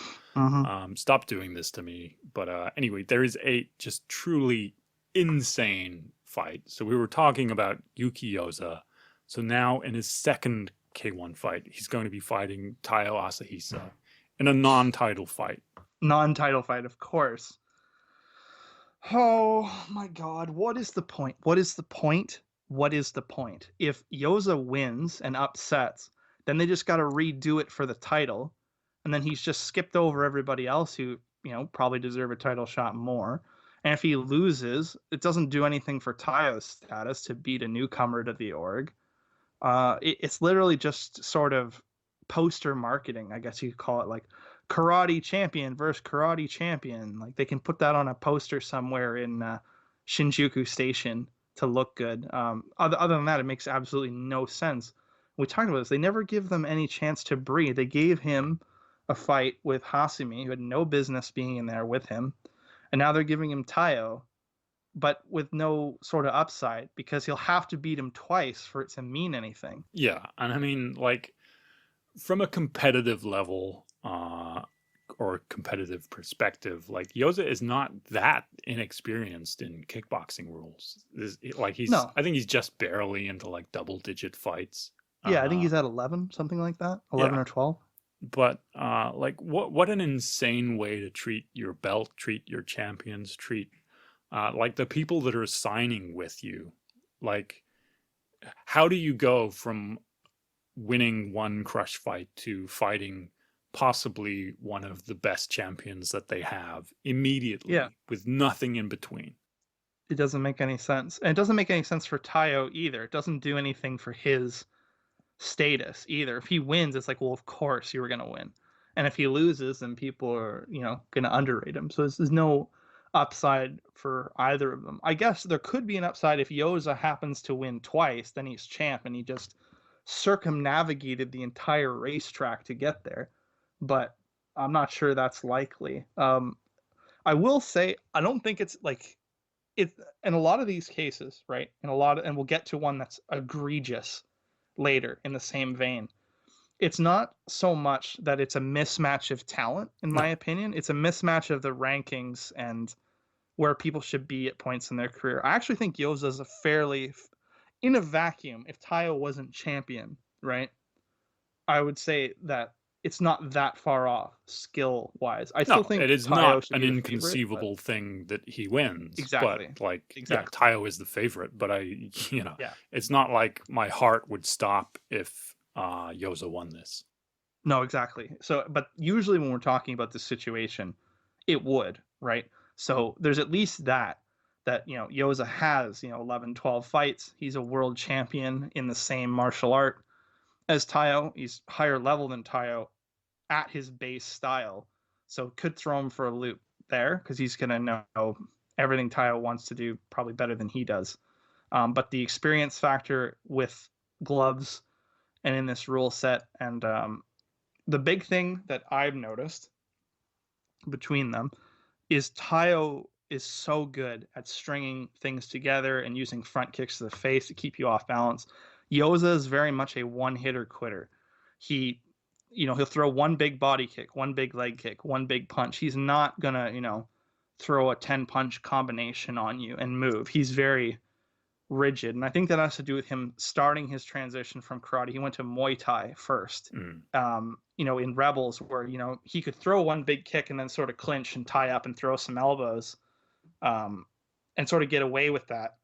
Stop doing this to me. But anyway, there is a just truly insane fight. So we were talking about Yuki Yoza. So now in his second K1 fight, he's going to be fighting Taio Asahisa in a non-title fight. Non-title fight, of course. Oh my god, what is the point? What is the point? What is the point? If Yoza wins and upsets, then they just got to redo it for the title, and then he's just skipped over everybody else who, you know, probably deserve a title shot more. And if he loses, it doesn't do anything for Taio's status to beat a newcomer to the org. It's literally just sort of poster marketing, I guess you could call it, like karate champion versus karate champion. Like they can put that on a poster somewhere in Shinjuku Station to look good. Other than that, it makes absolutely no sense. We talked about this. They never give them any chance to breathe. They gave him a fight with Hasumi, who had no business being in there with him, and now they're giving him Taio, but with no sort of upside because he'll have to beat him twice for it to mean anything. Yeah, and I mean, like, from a competitive level or competitive perspective, like Yoza is not that inexperienced in kickboxing rules. Like No. I think he's just barely into like double-digit fights. Yeah, I think he's at 11, something like that, 11 or 12. But like, what an insane way to treat your belt, treat your champions, treat like the people that are signing with you. Like, how do you go from winning one crush fight to fighting possibly one of the best champions that they have immediately with nothing in between? It doesn't make any sense. And it doesn't make any sense for Taio either. It doesn't do anything for his status either. If he wins, it's like, well, of course you were going to win. And if he loses, then people are, you know, going to underrate him. So there's no upside for either of them. I guess there could be an upside if Yoza happens to win twice, then he's champ and he just circumnavigated the entire racetrack to get there. But I'm not sure that's likely. I will say, I don't think it's like it in a lot of these cases, right? And we'll get to one that's egregious later in the same vein. it's not so much that it's a mismatch of talent, in my No, opinion. It's a mismatch of the rankings and where people should be at points in their career. I actually think Yoza is a fairly, in a vacuum, if Taio wasn't champion, right? I would say that it's not that far off skill wise. I still no, it think is Taio not should an be the favorite, but inconceivable thing that he wins. But exactly. like, yeah, Exactly. Taio is the favorite. But Yeah. it's not like my heart would stop if Yoza won this. No, exactly. So, but usually when we're talking about this situation, it would, right? So there's at least that Yoza has 11, 12 fights. He's a world champion in the same martial art as Taio. He's higher level than Taio at his base style, so could throw him for a loop there because he's gonna know everything Taio wants to do probably better than he does. But the experience factor with gloves and in this rule set, and the big thing that I've noticed between them is Taio is so good at stringing things together and using front kicks to the face to keep you off balance. Yoza is very much a one hitter quitter. He, he'll throw one big body kick, one big leg kick, one big punch. He's not gonna, throw a 10 punch combination on you and move. He's very rigid. And I think that has to do with him starting his transition from karate. He went to Muay Thai first, Mm. in Rebels, where, he could throw one big kick and then sort of clinch and tie up and throw some elbows, um, and sort of get away with that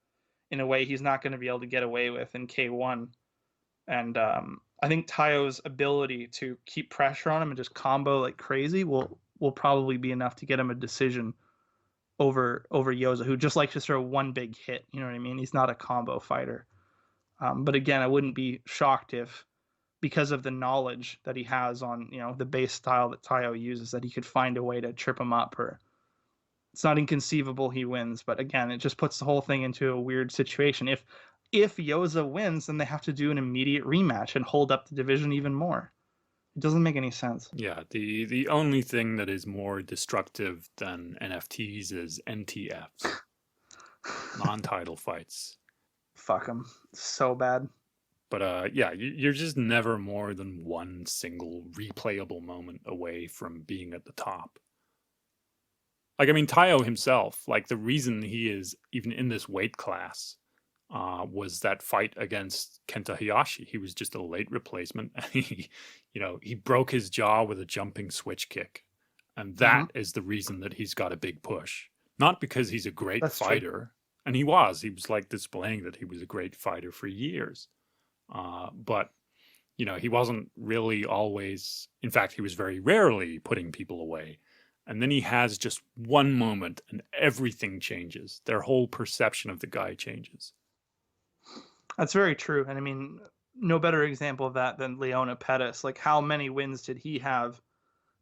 in a way he's not going to be able to get away with in K1. And I think Taio's ability to keep pressure on him and just combo like crazy will probably be enough to get him a decision over Yoza, who just likes to throw one big hit. You know what I mean? He's not a combo fighter. But again, I wouldn't be shocked if, because of the knowledge that he has on the base style that Taio uses, that he could find a way to trip him up. Or it's not inconceivable he wins, but again, it just puts the whole thing into a weird situation. If Yoza wins, then they have to do an immediate rematch and hold up the division even more. It doesn't make any sense. Yeah, the only thing that is more destructive than NFTs is NTFs, non-title fights. Fuck him. So bad. But yeah, you're just never more than one single replayable moment away from being at the top. Like, I mean, Taio himself, like the reason he is even in this weight class was that fight against Kenta Hayashi. He was just a late replacement. He broke his jaw with a jumping switch kick. And Mm-hmm. that is the reason that he's got a big push. Not because he's a great That's true. fighter. And he was like displaying that he was a great fighter for years. But he wasn't really always, in fact, he was very rarely putting people away. And then he has just one moment and everything changes. Their whole perception of the guy changes. That's very true. And I mean, no better example of that than Leona Pettis. Like, how many wins did he have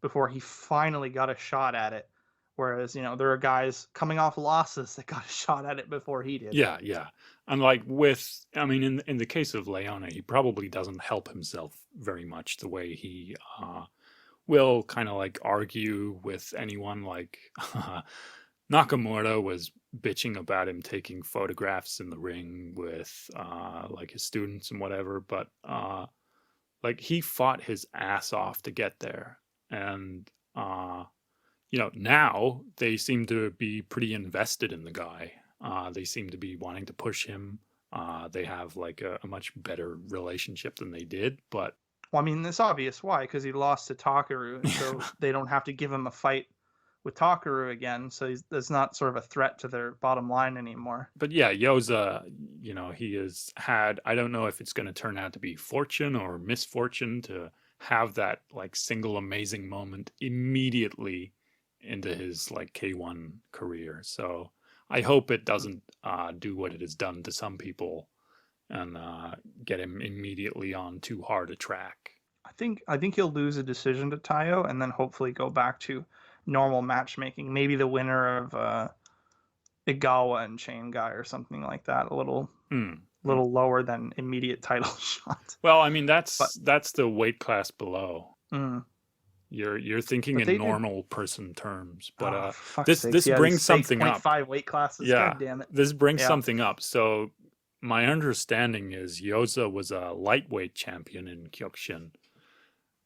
before he finally got a shot at it? Whereas, there are guys coming off losses that got a shot at it before he did. Yeah, yeah. And like in the case of Leona, he probably doesn't help himself very much the way he will kind of like argue with anyone. Like Nakamura was bitching about him taking photographs in the ring with like his students and whatever, but like he fought his ass off to get there. And now they seem to be pretty invested in the guy. They seem to be wanting to push him. They have like a much better relationship than they did. But Well, I mean, it's obvious why, because he lost to Takeru, and so they don't have to give him a fight with Takeru again. So there's not sort of a threat to their bottom line anymore. but yeah, Yoza, he has had, I don't know if it's going to turn out to be fortune or misfortune to have that like single amazing moment immediately into his like K1 career. So I hope it doesn't do what it has done to some people and get him immediately on too hard a track. I think he'll lose a decision to Taio and then hopefully go back to normal matchmaking. Maybe the winner of Igawa and Chain Guy or something like that. A little lower than immediate title shot. Well, I mean that's the weight class below. Mm. You're thinking in normal person terms, but this Yeah, brings something up. 6.5 weight classes. Yeah, God damn it. this brings something up. So my understanding is Yoza was a lightweight champion in Kyokushin,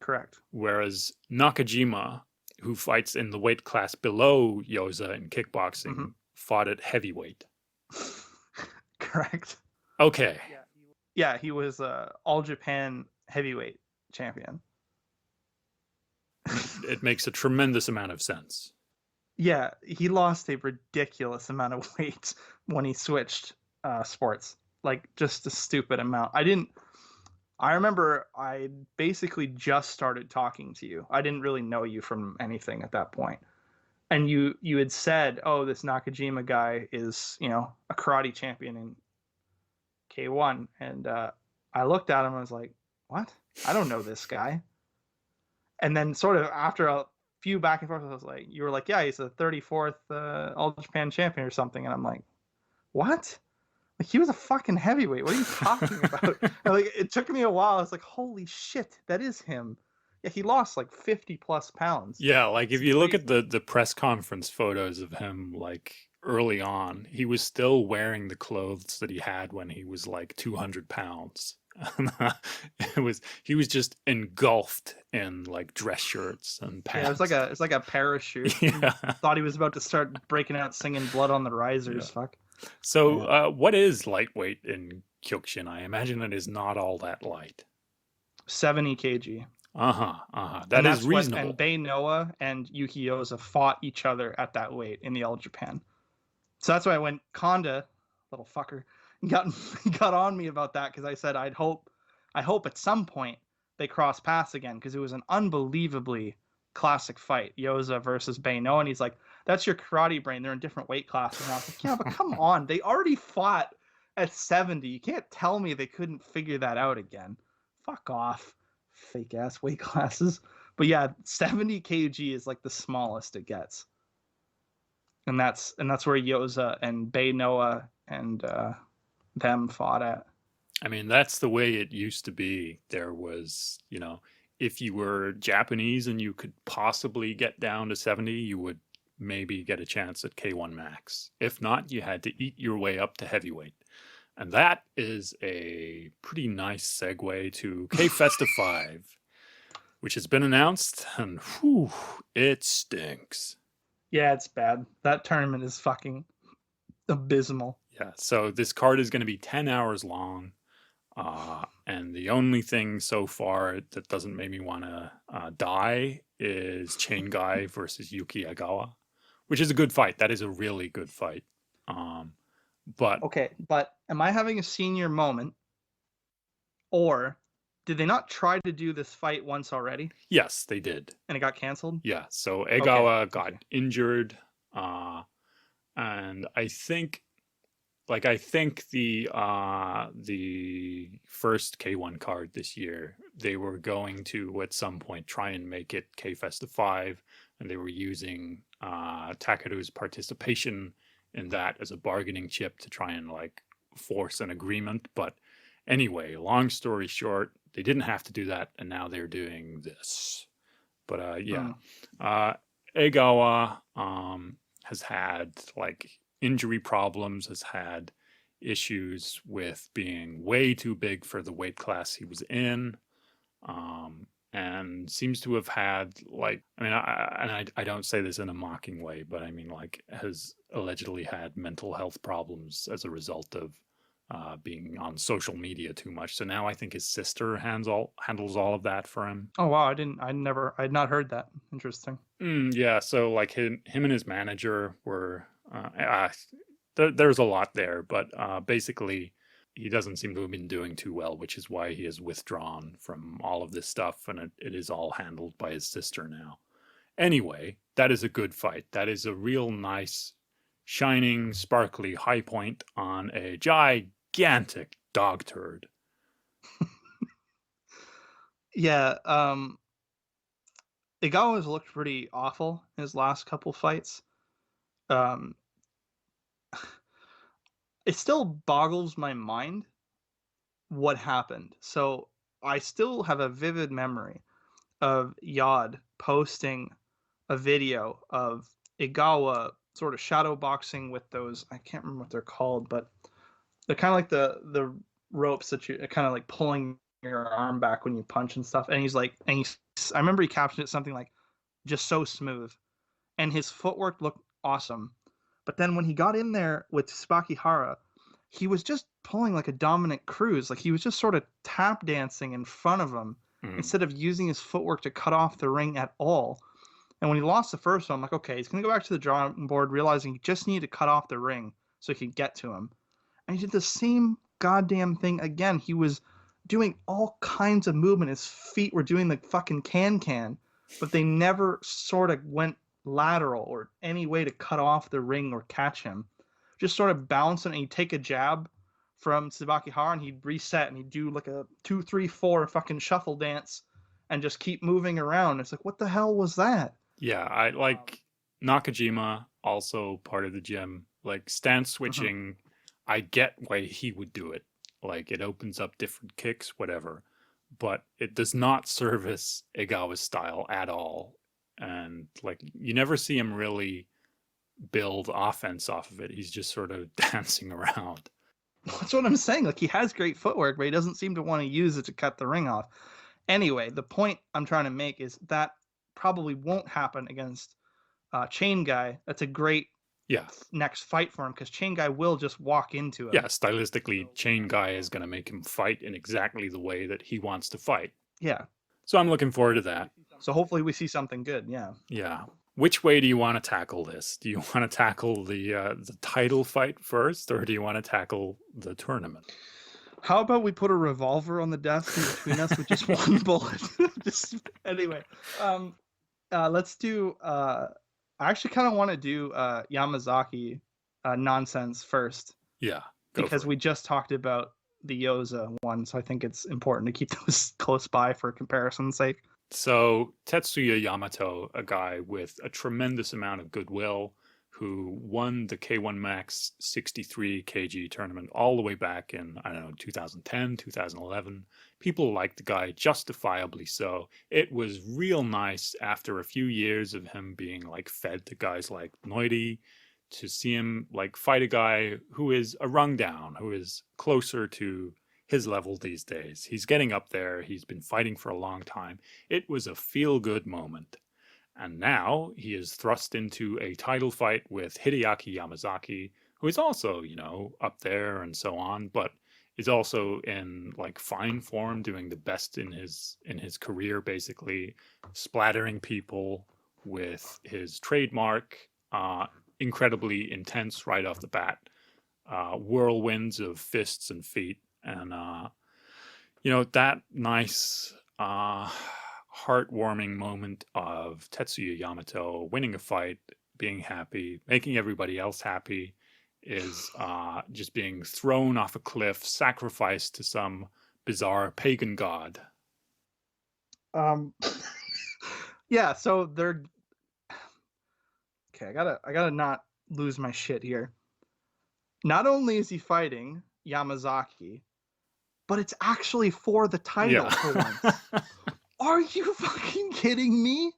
Correct. Whereas Nakajima, who fights in the weight class below Yoza in kickboxing, fought at heavyweight. Correct. Okay. Yeah, he was All Japan heavyweight champion. It makes a tremendous amount of sense. Yeah, he lost a ridiculous amount of weight when he switched sports. Like, just a stupid amount. I remember I basically just started talking to you. I didn't really know you from anything at that point. And you had said, "Oh, this Nakajima guy is, a karate champion in K1." And I looked at him and I was like, "What? I don't know this guy." And then sort of after a few back and forth, I was like, you were like, "Yeah, he's the 34th All Japan champion or something." And I'm like, "What? Like, he was a fucking heavyweight. What are you talking about?" And, like, it took me a while. I was like, "Holy shit, that is him." Yeah, he lost like 50 plus pounds. Yeah, like if you look at the press conference photos of him, like early on, he was still wearing the clothes that he had when he was like 200 pounds. He was just engulfed in like dress shirts and pants. Yeah, it's like a parachute. Yeah. Thought he was about to start breaking out singing "Blood on the Risers." Yeah. Fuck. So, what is lightweight in Kyokushin? I imagine it is not all that light. 70 kg. That is reasonable. And Bei Noah and Yuki Yoza fought each other at that weight in the All Japan. So that's why when Konda, little fucker, got on me about that, because I said I hope at some point they cross paths again, because it was an unbelievably classic fight, Yoza versus Bei Noah, and he's like, "That's your karate brain. They're in different weight classes." And I was like, "Yeah, but come on, they already fought at 70. You can't tell me they couldn't figure that out again. Fuck off, fake ass weight classes." But yeah, 70 kg is like the smallest it gets, and that's where Yoza and Bei Noah and them fought at. I mean, that's the way it used to be. There was, if you were Japanese and you could possibly get down to 70, you would maybe get a chance at K1 Max. If not, you had to eat your way up to heavyweight. And that is a pretty nice segue to K-Festa 5, which has been announced, and whew, it stinks. Yeah, it's bad. That tournament is fucking abysmal. Yeah, so this card is going to be 10 hours long. And the only thing so far that doesn't make me want to die is Chain Guy versus Yuki Agawa, which is a good fight. That is a really good fight. But am I having a senior moment, or did they not try to do this fight once already? Yes, they did, and it got canceled. Yeah, so Egawa got injured, and I think the first K1 card this year, they were going to at some point try and make it K-Festa 5, and they were using Takeru's participation in that as a bargaining chip to try and like force an agreement. But anyway, long story short, they didn't have to do that, and now they're doing this. But Egawa has had like injury problems, has had issues with being way too big for the weight class he was in, and seems to have had like, I don't say this in a mocking way, but I mean like has allegedly had mental health problems as a result of being on social media too much. So now I think his sister handles all of that for him. Oh wow, I'd not heard that. Interesting. Yeah, so like him and his manager were there's a lot there, but basically he doesn't seem to have been doing too well, which is why he has withdrawn from all of this stuff, and it is all handled by his sister now. Anyway, that is a good fight. That is a real nice, shining, sparkly high point on a gigantic dog turd. Yeah, Igawa's looked pretty awful in his last couple fights. It still boggles my mind what happened. So I still have a vivid memory of Yod posting a video of Igawa sort of shadow boxing with those, I can't remember what they're called, but they're kind of like the ropes that you kind of like pulling your arm back when you punch and stuff. And he's like, I remember he captioned it something like, just so smooth. And his footwork looked awesome. But then when he got in there with Tsubakihara, he was just pulling like a Dominic Cruz. Like he was just sort of tap dancing in front of him instead of using his footwork to cut off the ring at all. And when he lost the first one, I'm like, okay, he's going to go back to the drawing board, realizing he just needed to cut off the ring so he could get to him. And he did the same goddamn thing again. He was doing all kinds of movement. His feet were doing the fucking can, but they never sort of went lateral or any way to cut off the ring or catch him. Just sort of bouncing, and he'd take a jab from Tsubakihara and he'd reset and he'd do like a 2, 3, 4 fucking shuffle dance and just keep moving around. It's like, what the hell was that? Yeah, I like Nakajima, also part of the gym. Like stance switching, I get why he would do it. Like it opens up different kicks, whatever. But it does not service Egawa's style at all. And like you never see him really build offense off of it. He's just sort of dancing around. That's what I'm saying. Like he has great footwork, but he doesn't seem to want to use it to cut the ring off. Anyway, the point I'm trying to make is that probably won't happen against Chain Guy. That's a great next fight for him because Chain Guy will just walk into him. Yeah, stylistically, Chain Guy is going to make him fight in exactly the way that he wants to fight. Yeah. So I'm looking forward to that. So hopefully we see something good. Yeah. Yeah. Which way do you want to tackle this? Do you want to tackle the title fight first, or do you want to tackle the tournament? How about we put a revolver on the desk in between us with just one bullet? Anyway, let's do. I actually kind of want to do Yamazaki nonsense first. Yeah, because we just talked about the Yoza one, so I think it's important to keep those close by for comparison's sake. So Tetsuya Yamato, a guy with a tremendous amount of goodwill, who won the K1 Max 63 kg tournament all the way back in, 2010, 2011. People liked the guy, justifiably so. It was real nice after a few years of him being like fed to guys like Noiri to see him like fight a guy who is a rung down, who is closer to his level these days. He's getting up there. He's been fighting for a long time. It was a feel-good moment. And now he is thrust into a title fight with Hideaki Yamazaki, who is also, up there and so on, but is also in like fine form, doing the best in his career, basically splattering people with his trademark, incredibly intense right off the bat, whirlwinds of fists and feet, and that nice heartwarming moment of Tetsuya Yamato winning a fight, being happy, making everybody else happy, is just being thrown off a cliff, sacrificed to some bizarre pagan god. Yeah, so they're okay. I gotta not lose my shit here. Not only is he fighting Yamazaki, but it's actually for the title for once. Are you fucking kidding me?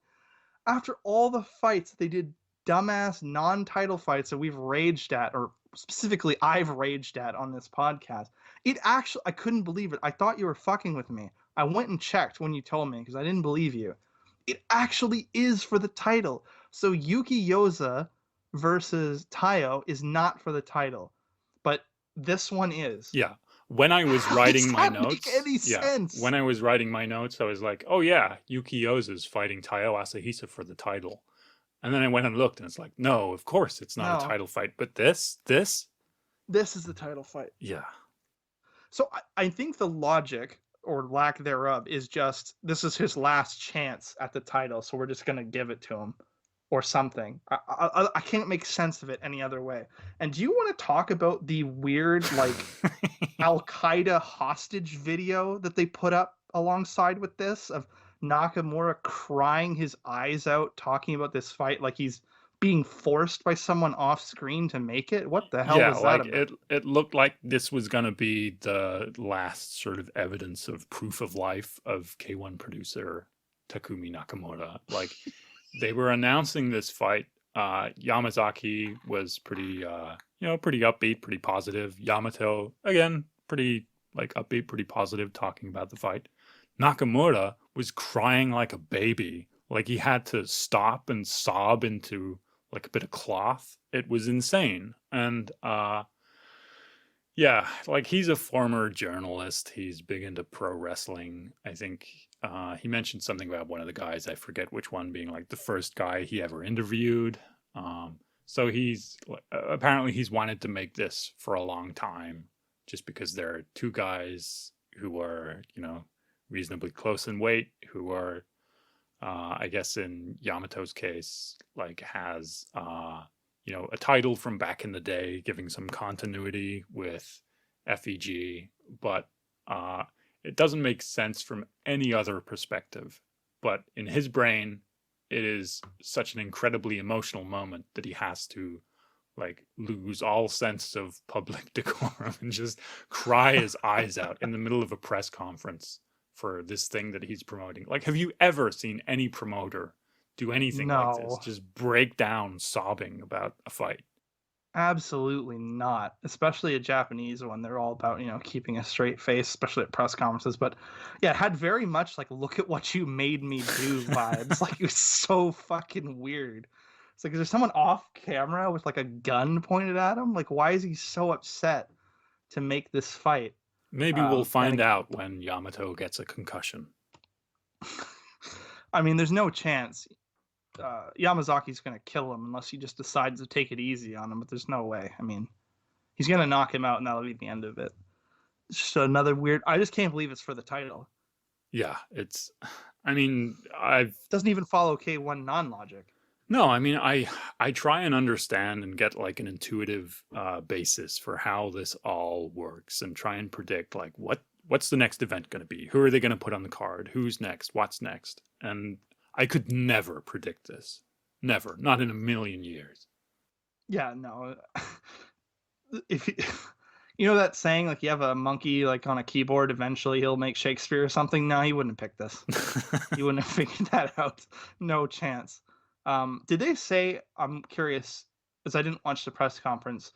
After all the fights they did, dumbass non-title fights that we've raged at, or specifically I've raged at on this podcast, I couldn't believe it. I thought you were fucking with me. I went and checked when you told me because I didn't believe you. It actually is for the title. So Yuki Yoza versus Taio is not for the title, but this one is. Yeah. When I was writing my notes, make any sense? When I was writing my notes, I was like, "Oh yeah, Yuki Yoza's fighting Taio Asahisa for the title," and then I went and looked, and it's like, "No, of course it's not a title fight." But this is the title fight. Yeah. So I think the logic or lack thereof is just this is his last chance at the title, so we're just gonna give it to him. Or something. I can't make sense of it any other way. And do you want to talk about the weird, like, Al-Qaeda hostage video that they put up alongside with this of Nakamura crying his eyes out, talking about this fight like he's being forced by someone off screen to make it? What the hell was that about? It looked like this was going to be the last sort of evidence of proof of life of K1 producer Takumi Nakamura. Like, they were announcing this fight. Yamazaki was pretty upbeat, pretty positive. Yamato, again, pretty like upbeat, pretty positive, talking about the fight. Nakamura was crying like a baby. Like he had to stop and sob into like a bit of cloth. It was insane. And yeah, like he's a former journalist. He's big into pro wrestling. I think he mentioned something about one of the guys, I forget which one, being like the first guy he ever interviewed. So he's apparently he's wanted to make this for a long time, just because there are two guys who are, you know, reasonably close in weight, who are, I guess in Yamato's case, like has, you know, a title from back in the day, giving some continuity with FEG, but it doesn't make sense from any other perspective. But in his brain, it is such an incredibly emotional moment that he has to like lose all sense of public decorum and just cry his eyes out in the middle of a press conference for this thing that he's promoting. Like, have you ever seen any promoter do anything like this? No, Just break down sobbing about a fight. absolutely not. Especially a Japanese one. They're all about, you know, keeping a straight face, especially at press conferences. But yeah, it had very much like "look at what you made me do" vibes. Like it was so fucking weird. It's like, is there someone off camera with like a gun pointed at him? Like, why is he so upset to make this fight? Maybe we'll find And out when Yamato gets a concussion. I mean, there's no chance Yamazaki's going to kill him unless he just decides to take it easy on him, but there's no way. I mean, he's going to knock him out and that'll be the end of it. It's just another weird. I just can't believe it's for the title. Yeah, it's, I mean, I've, It doesn't even follow K1 non-logic. no, I mean, I try and understand and get like an intuitive basis for how this all works, and try and predict like what's the next event going to be? Who are they going to put on the card? Who's next? What's next? And I could never predict this. Never. Not in a million years. Yeah, no. If you know that saying, like you have a monkey like on a keyboard, eventually he'll make Shakespeare or something. No, he wouldn't have picked this. He wouldn't have figured that out. No chance. Did they say? I'm curious, as I didn't watch the press conference.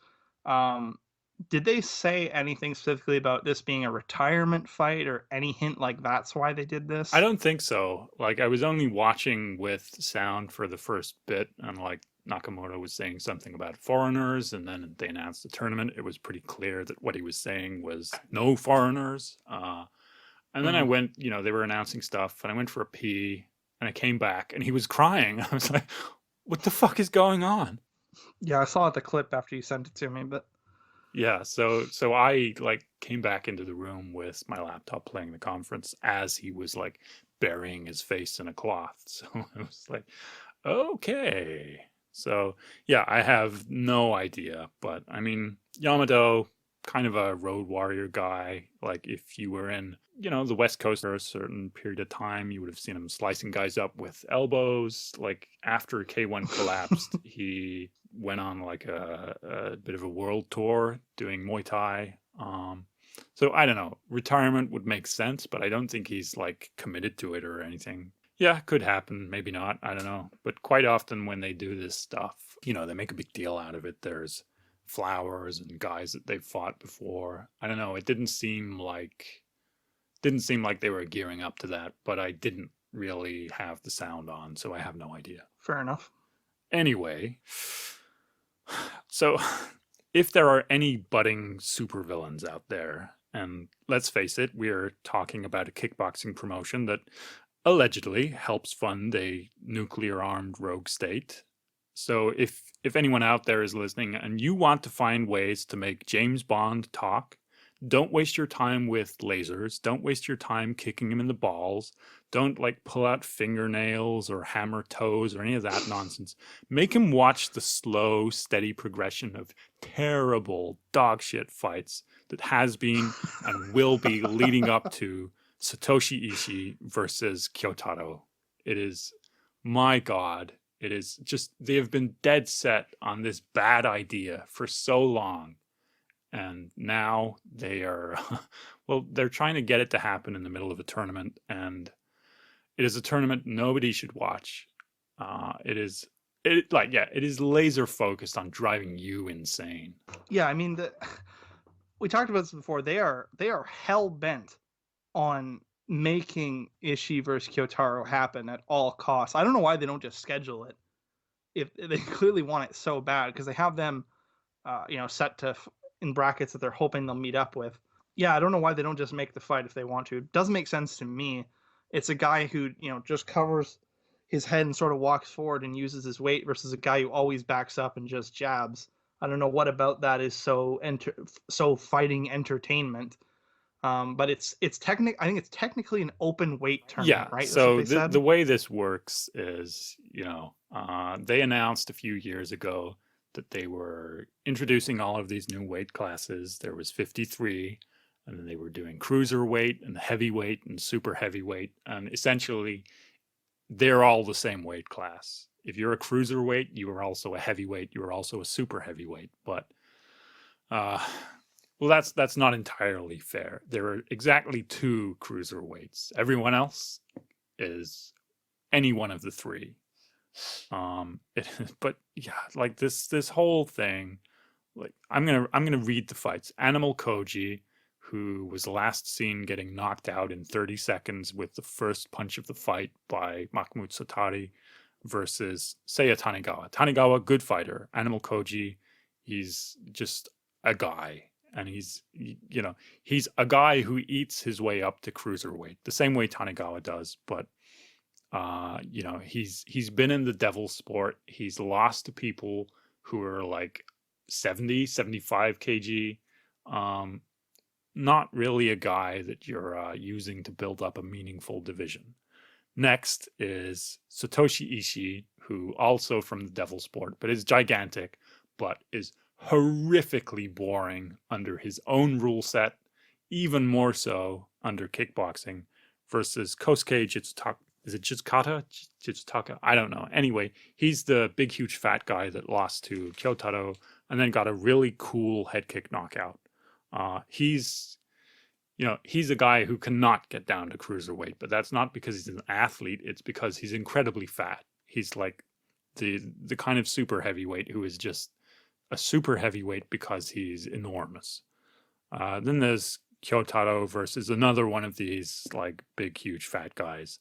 Did they say anything specifically about this being a retirement fight, or any hint like that's why they did this? I don't think so. Like I was only watching with sound for the first bit, and like Nakamoto was saying something about foreigners, and then they announced the tournament. It was pretty clear that what he was saying was no foreigners. And then I went, you know, they were announcing stuff, and I went for a pee, and I came back, and he was crying. I was like, "What the fuck is going on?" Yeah, I saw the clip after you sent it to me, but Yeah, so I like came back into the room with my laptop playing the conference as he was like burying his face in a cloth. So I was like, okay. So yeah, I have no idea, but I mean, Yamato, kind of a road warrior guy. Like if you were in, you know, the West Coast for a certain period of time, you would have seen him slicing guys up with elbows. Like after K1 collapsed, he went on like a bit of a world tour doing Muay Thai. So I don't know, retirement would make sense, but I don't think he's like committed to it or anything. Yeah, could happen, maybe not, I don't know. But quite often when they do this stuff, you know, they make a big deal out of it. There's flowers and guys that they've fought before. I don't know, it didn't seem like they were gearing up to that, but I didn't really have the sound on, so I have no idea. fair enough. Anyway, so if there are any budding supervillains out there, and let's face it, we're talking about a kickboxing promotion that allegedly helps fund a nuclear-armed rogue state. So if anyone out there is listening and you want to find ways to make James Bond talk, don't waste your time with lasers. Don't waste your time kicking him in the balls. Don't like pull out fingernails or hammer toes or any of that nonsense. Make him watch the slow, steady progression of terrible dogshit fights that has been and will be leading up to Satoshi Ishii versus Kyotaro. It is, my God, it is just, they have been dead set on this bad idea for so long. And now they are, well, they're trying to get it to happen in the middle of a tournament. And it is a tournament nobody should watch. It is laser focused on driving you insane. Yeah, I mean, we talked about this before. They are hell bent on making Ishii versus Kyotaro happen at all costs. I don't know why they don't just schedule it if they clearly want it so bad, because they have them, set to in brackets that they're hoping they'll meet up with. Yeah, I don't know why they don't just make the fight if they want to. It doesn't make sense to me. It's a guy who just covers his head and sort of walks forward and uses his weight versus a guy who always backs up and just jabs. I don't know what about that is so fighting entertainment. But it's I think it's technically an open weight tournament, Yeah. right? That's what So they said. the way this works is, they announced a few years ago that they were introducing all of these new weight classes. There was 53, and then they were doing cruiserweight and heavyweight and super heavyweight, and essentially they're all the same weight class. If you're a cruiserweight, you are also a heavyweight. You are also a super heavyweight. But well, that's not entirely fair. There are exactly 2 cruiserweights. Everyone else is any one of the 3. But yeah, like this whole thing. Like I'm gonna read the fights. Animal Koji, who was last seen getting knocked out in 30 seconds with the first punch of the fight by Mahmoud Satari, versus Seiya Tanigawa. Tanigawa, good fighter. Animal Koji, he's just a guy. And he's a guy who eats his way up to cruiserweight, the same way Tanigawa does. But he's been in the devil sport. He's lost to people who are like 70, 75 kg. Not really a guy that you're using to build up a meaningful division. Next is Satoshi Ishii, who also from the devil sport, but is gigantic, but is horrifically boring under his own rule set, even more so under kickboxing, versus Kosuke Jitsutaka. Is it Jitsutaka? I don't know. Anyway, he's the big, huge fat guy that lost to Kyotaro and then got a really cool head kick knockout. He's a guy who cannot get down to cruiserweight, but that's not because he's an athlete. It's because he's incredibly fat. He's like the kind of super heavyweight who is just a super heavyweight because he's enormous. Then there's Kyotaro versus another one of these like big, huge fat guys.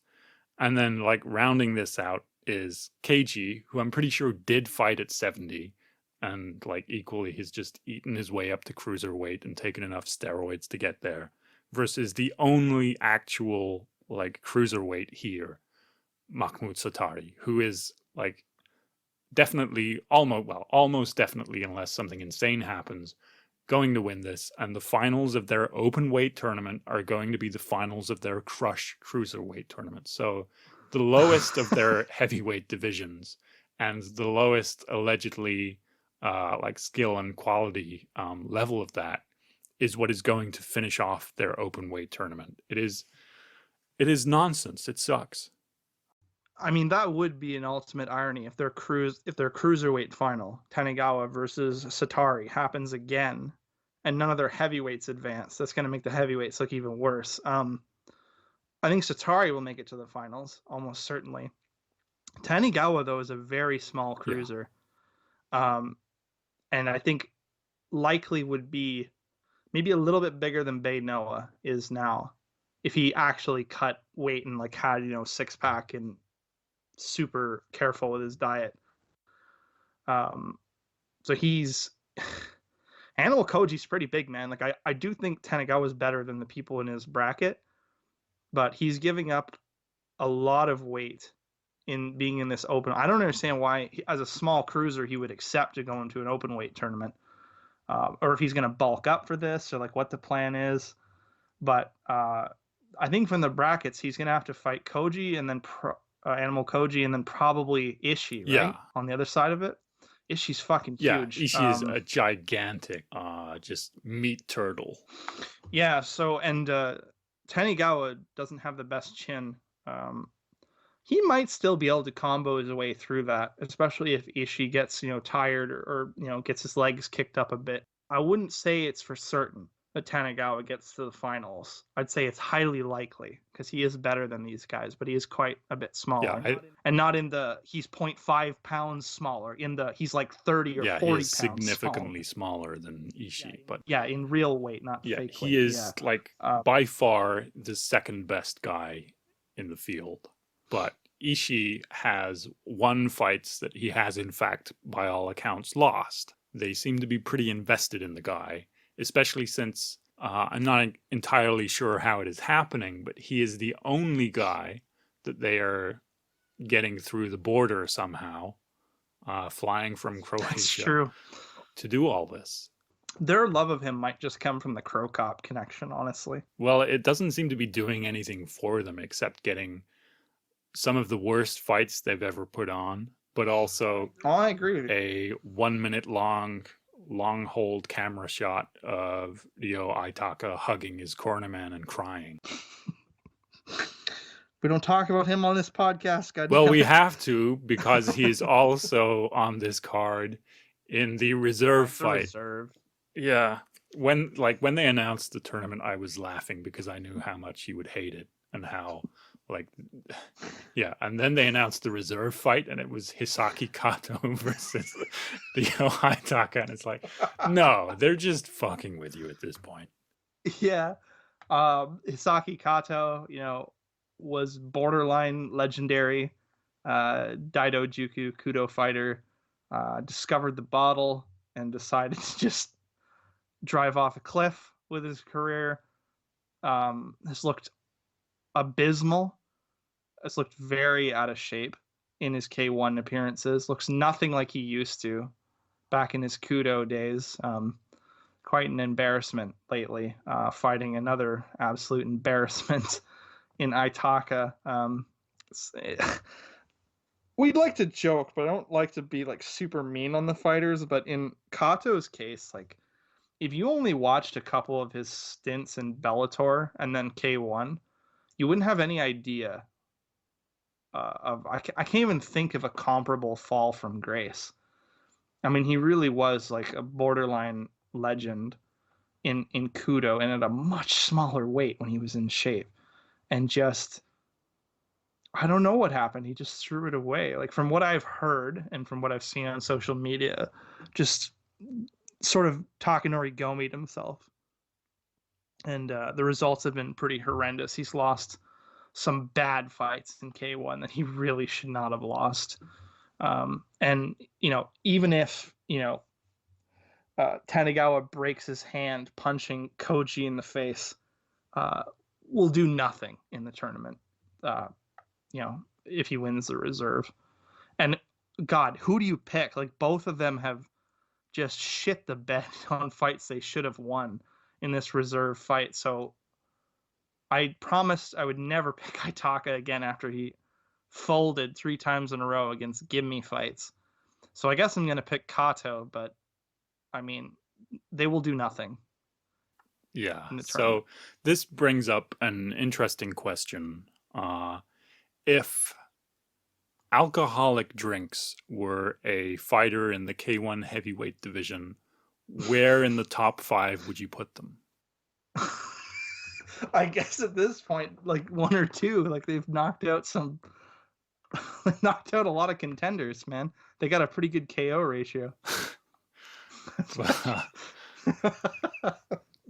And then like rounding this out is Keiji, who I'm pretty sure did fight at 70. And like equally, he's just eaten his way up to cruiserweight and taken enough steroids to get there. Versus the only actual like cruiserweight here, Mahmoud Satari, who is like definitely, almost definitely, unless something insane happens, going to win this. And the finals of their open weight tournament are going to be the finals of their Crush cruiserweight tournament. So the lowest of their heavyweight divisions and the lowest allegedly like skill and quality level of that is what is going to finish off their open weight tournament. It is nonsense. It sucks. I mean, that would be an ultimate irony if their cruiserweight final, Tanigawa versus Satari, happens again, and none of their heavyweights advance. That's going to make the heavyweights look even worse. I think Satari will make it to the finals, almost certainly. Tanigawa, though, is a very small cruiser. Yeah. And I think likely would be maybe a little bit bigger than Bay Noah is now, if he actually cut weight and like had, 6-pack and super careful with his diet. So he's Animal Koji's pretty big, man. Like I do think Tanigawa's better than the people in his bracket, but he's giving up a lot of weight in being in this open. I don't understand why, as a small cruiser, he would accept to go into an open weight tournament, or if he's going to bulk up for this, or like what the plan is. But I think from the brackets, he's going to have to fight Koji and then Animal Koji and then probably Ishii, right? Yeah. On the other side of it. Ishii's fucking huge. Ishii is a gigantic, just meat turtle. Yeah, so, and Tanigawa doesn't have the best chin. He might still be able to combo his way through that, especially if Ishii gets, tired or gets his legs kicked up a bit. I wouldn't say it's for certain, that Tanigawa gets to the finals. I'd say it's highly likely because he is better than these guys, but he is quite a bit smaller. Yeah, And not in the he's 0.5 pounds smaller. In the he's like 30 or yeah, 40 he pounds is significantly smaller than Ishii, but smaller. Yeah, in real weight, not yeah, fake he weight. is like by far the second best guy in the field. But Ishii has won fights that he has, in fact, by all accounts, lost. They seem to be pretty invested in the guy, especially since I'm not entirely sure how it is happening, but he is the only guy that they are getting through the border somehow, flying from That's Croatia true. to do all this. Their love of him might just come from the Crow Cop connection, honestly. Well, it doesn't seem to be doing anything for them except getting some of the worst fights they've ever put on, but also I agree with you. a 1 minute long hold camera shot of Ryo Aitaka hugging his cornerman and crying. We don't talk about him on this podcast, goddamn. Well, we have to because he's also on this card in the reserve fight. Reserve. Yeah. When they announced the tournament, I was laughing because I knew how much he would hate it and how yeah. And then they announced the reserve fight and it was Hisaki Kato versus Ryo Aitaka. And it's like, no, they're just fucking with you at this point. Yeah. Hisaki Kato, was borderline legendary Daido Juku Kudo fighter, discovered the bottle and decided to just drive off a cliff with his career. Has looked abysmal. Has looked very out of shape in his K1 appearances. Looks nothing like he used to back in his Kudo days. Quite an embarrassment lately, fighting another absolute embarrassment in Aitaka. We'd like to joke, but I don't like to be like super mean on the fighters. But in Kato's case, like if you only watched a couple of his stints in Bellator and then K1, you wouldn't have any idea I can't even think of a comparable fall from grace. I mean, he really was like a borderline legend in Kudo and at a much smaller weight when he was in shape. And just, I don't know what happened. He just threw it away. Like from what I've heard and from what I've seen on social media, just sort of Takanori Gomi'd himself. And the results have been pretty horrendous. He's lost some bad fights in K1 that he really should not have lost. And, even if, Tanigawa breaks his hand punching Koji in the face, will do nothing in the tournament, if he wins the reserve. And God, who do you pick? Like both of them have just shit the bed on fights they should have won in this reserve fight. So I promised I would never pick Aitaka again after he folded 3 times in a row against gimme fights. So I guess I'm going to pick Kato, but I mean, they will do nothing. Yeah. So this brings up an interesting question. If alcoholic drinks were a fighter in the K1 heavyweight division, where in the top 5 would you put them? I guess at this point, like 1 or 2, like they've knocked out a lot of contenders, man. They got a pretty good KO ratio.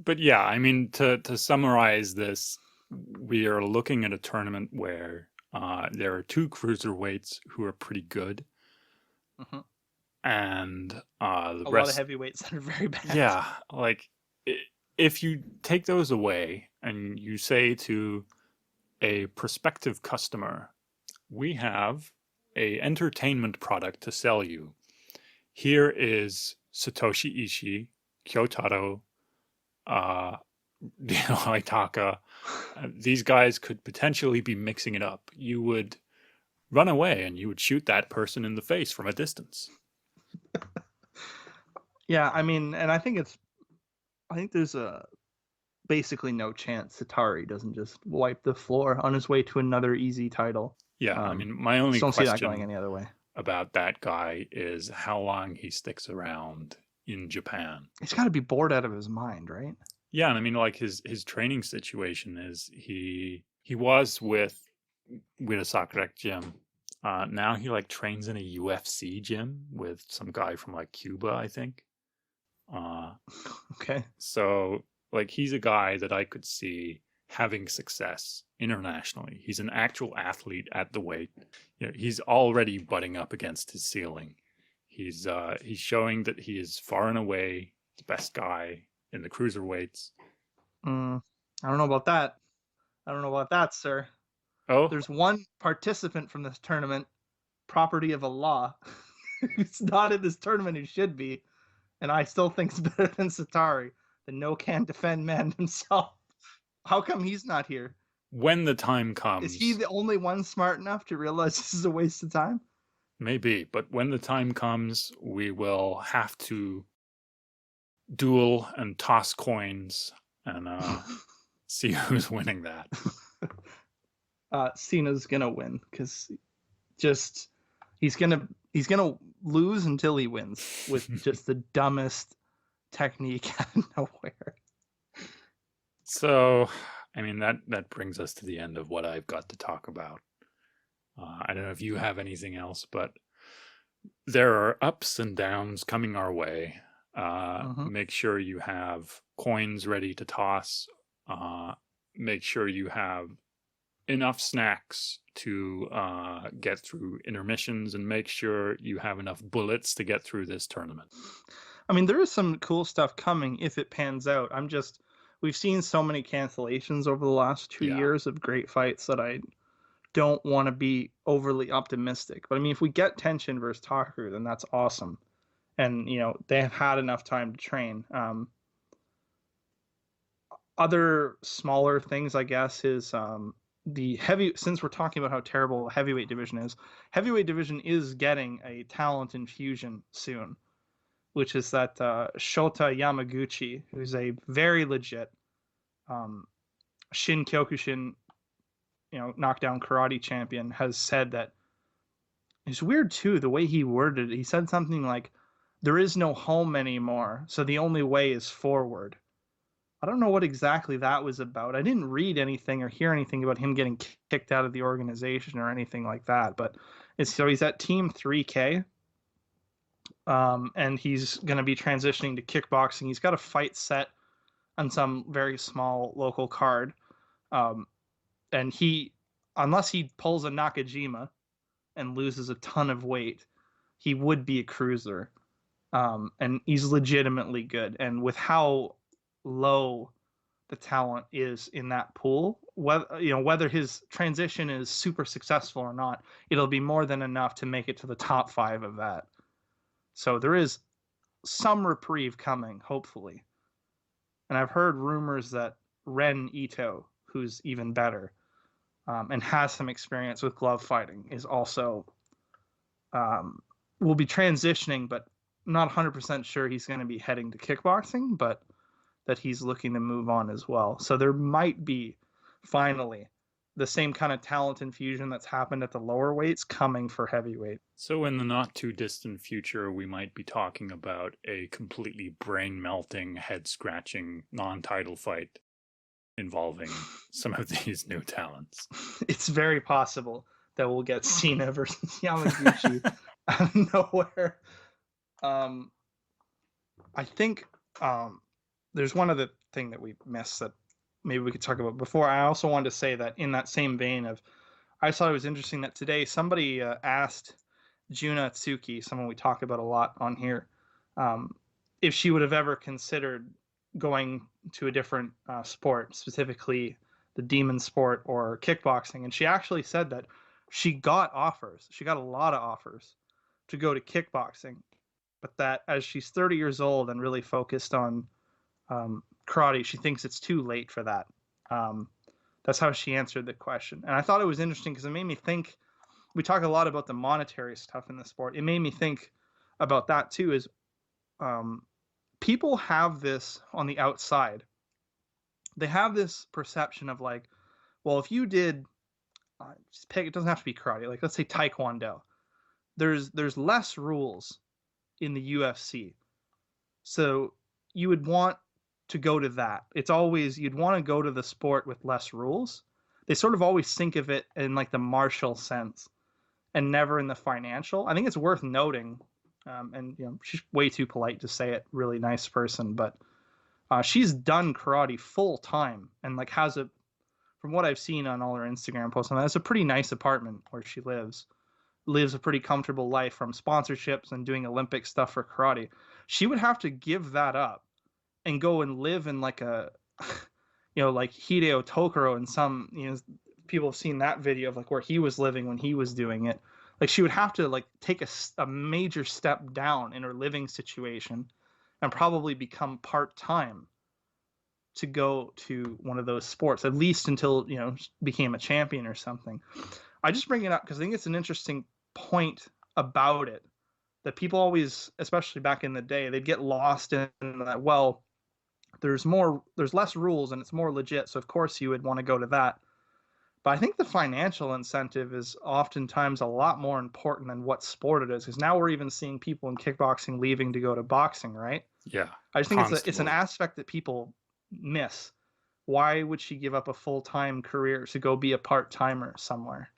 But yeah, I mean, to summarize this, we are looking at a tournament where there are 2 cruiserweights who are pretty good. Mm-hmm. And the a rest... lot of heavyweights that are very bad. Yeah, like if you take those away and you say to a prospective customer, we have a entertainment product to sell you. Here is Satoshi Ishii, Kyotaro, Aitaka. These guys could potentially be mixing it up. You would run away and you would shoot that person in the face from a distance. Yeah, I mean, and I think there's basically no chance Satari doesn't just wipe the floor on his way to another easy title. Yeah, I mean, my only don't question see that going any other way about that guy is how long he sticks around in Japan. He's got to be bored out of his mind, right? Yeah, and I mean, like his training situation is he was with a Sakurek gym. Now he like trains in a UFC gym with some guy from like Cuba, I think. Okay. So like he's a guy that I could see having success internationally. He's an actual athlete at the weight. You know, he's already butting up against his ceiling. He's showing that he is far and away the best guy in the cruiserweights. I don't know about that. I don't know about that, sir. Oh, There's one participant from this tournament, property of Allah, who's not in this tournament who should be, and I still think it's better than Satari, the no can defend man himself. How come he's not here? when the time Is he comes, the only one smart enough to realize this is a waste of time? maybe, but when the time comes, we will have to duel and toss coins and see who's winning that. Cena's gonna win because just he's gonna lose until he wins with just the dumbest technique out of nowhere. So, I mean, that brings us to the end of what I've got to talk about. I don't know if you have anything else, but there are ups and downs coming our way. Make sure you have coins ready to toss. Make sure you have enough snacks to get through intermissions, and make sure you have enough bullets to get through this tournament. I mean, there is some cool stuff coming if it pans out. We've seen so many cancellations over the last 2 years of great fights that I don't want to be overly optimistic. But I mean, if we get Tenshin versus Takeru, then that's awesome. And, they have had enough time to train. Other smaller things, I guess, is since we're talking about how terrible the heavyweight division is getting a talent infusion soon, which is that Shota Yamaguchi, who's a very legit Shin Kyokushin, knockdown karate champion, has said that it's weird too, the way he worded it. He said something like, there is no home anymore, so the only way is forward. I don't know what exactly that was about. I didn't read anything or hear anything about him getting kicked out of the organization or anything like that, but he's at Team 3K. And he's going to be transitioning to kickboxing. He's got a fight set on some very small local card. And unless he pulls a Nakajima and loses a ton of weight, he would be a cruiser. And he's legitimately good. And with how low the talent is in that pool, whether his transition is super successful or not, it'll be more than enough to make it to the top 5 of that. So there is some reprieve coming, hopefully. And I've heard rumors that Ren Ito, who's even better and has some experience with glove fighting, is also will be transitioning, but not 100% sure he's going to be heading to kickboxing, but that he's looking to move on as well. So there might be finally the same kind of talent infusion that's happened at the lower weights coming for heavyweight. So in the not too distant future, we might be talking about a completely brain-melting, head-scratching, non-title fight involving some of these new talents. It's very possible that we'll get Cena versus Yamaguchi out of nowhere. I think there's one other thing that we missed that maybe we could talk about before. I also wanted to say that in that same vein of, I thought it was interesting that today somebody asked Juna Tsuki, someone we talk about a lot on here, if she would have ever considered going to a different sport, specifically the demon sport or kickboxing. And she actually said that she got offers. She got a lot of offers to go to kickboxing, but that as she's 30 years old and really focused on karate, she thinks it's too late for that. That's how she answered the question. And I thought it was interesting because it made me think, we talk a lot about the monetary stuff in the sport. It made me think about that too, is people have this on the outside. They have this perception of like, well, if you did, just pick, it doesn't have to be karate, like let's say taekwondo. There's less rules in the UFC. So you would want to go to that. It's always, you'd want to go to the sport with less rules. They sort of always think of it in like the martial sense and never in the financial. I think it's worth noting, and she's way too polite to say it, really nice person, but she's done karate full time and like has a, from what I've seen on all her Instagram posts, and that's a pretty nice apartment where she lives a pretty comfortable life from sponsorships and doing Olympic stuff for karate. She would have to give that up and go and live in like a, like Hideo Tokoro and some, people have seen that video of like where he was living when he was doing it. Like she would have to like take a major step down in her living situation and probably become part-time to go to one of those sports, at least until, became a champion or something. I just bring it up because I think it's an interesting point about it that people always, especially back in the day, they'd get lost in that, well, there's less rules and it's more legit. So of course you would want to go to that. But I think the financial incentive is oftentimes a lot more important than what sport it is. Because now we're even seeing people in kickboxing leaving to go to boxing, right? Yeah. I just think it's an aspect that people miss. Why would she give up a full-time career to go be a part-timer somewhere?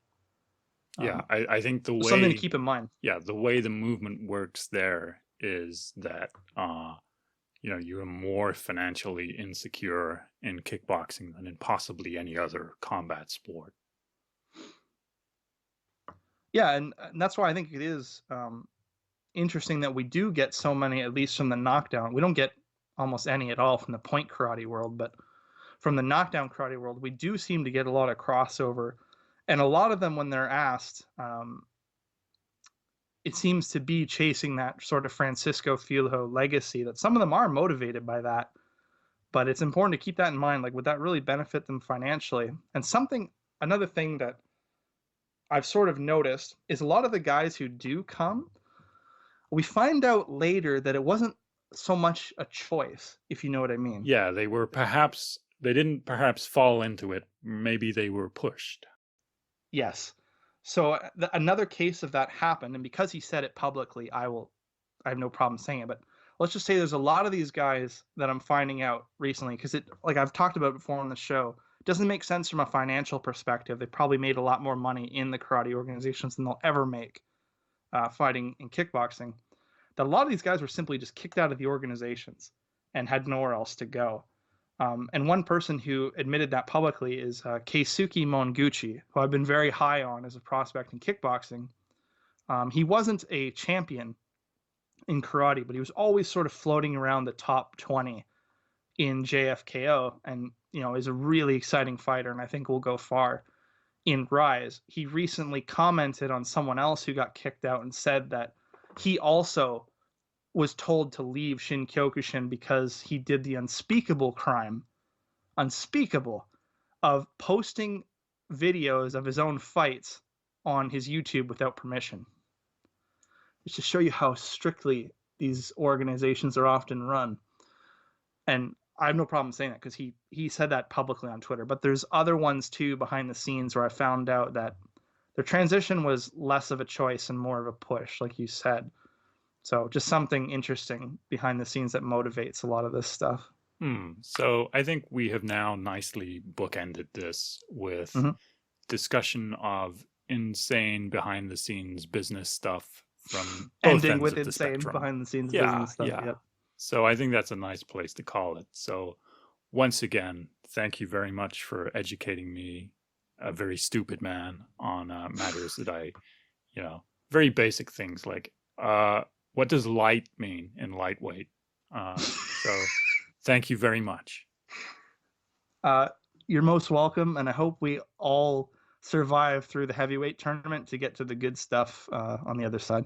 Yeah, I think the way, something to keep in mind. Yeah, the way the movement works there is that you are more financially insecure in kickboxing than in possibly any other combat sport. Yeah, and that's why I think it is interesting that we do get so many, at least from the knockdown. We don't get almost any at all from the point karate world, but from the knockdown karate world, we do seem to get a lot of crossover. And a lot of them, when they're asked, it seems to be chasing that sort of Francisco Filho legacy, that some of them are motivated by that. But it's important to keep that in mind. Like, would that really benefit them financially? And another thing that I've sort of noticed is a lot of the guys who do come, we find out later that it wasn't so much a choice, if you know what I mean. Yeah, they didn't perhaps fall into it. Maybe they were pushed. Yes. So another case of that happened, and because he said it publicly, I have no problem saying it, but let's just say there's a lot of these guys that I'm finding out recently, because it, like I've talked about before on the show, it doesn't make sense from a financial perspective. They probably made a lot more money in the karate organizations than they'll ever make fighting in kickboxing. That a lot of these guys were simply just kicked out of the organizations and had nowhere else to go. And one person who admitted that publicly is Keisuke Monguchi, who I've been very high on as a prospect in kickboxing. He wasn't a champion in karate, but he was always sort of floating around the top 20 in JFKO, and is a really exciting fighter, and I think will go far in Rise. He recently commented on someone else who got kicked out and said that he also was told to leave Shin Kyokushin because he did the unspeakable crime, of posting videos of his own fights on his YouTube without permission. It's to show you how strictly these organizations are often run. And I have no problem saying that because he said that publicly on Twitter. But there's other ones too behind the scenes where I found out that their transition was less of a choice and more of a push, like you said. So just something interesting behind the scenes that motivates a lot of this stuff. So I think we have now nicely bookended this with discussion of insane behind the scenes business stuff from both ending ends with of the insane spectrum. behind the scenes business stuff. Yeah. Yep. So I think that's a nice place to call it. So once again, thank you very much for educating me, a very stupid man, on matters that I, very basic things like what does light mean in lightweight? So thank you very much. You're most welcome, and I hope we all survive through the heavyweight tournament to get to the good stuff on the other side.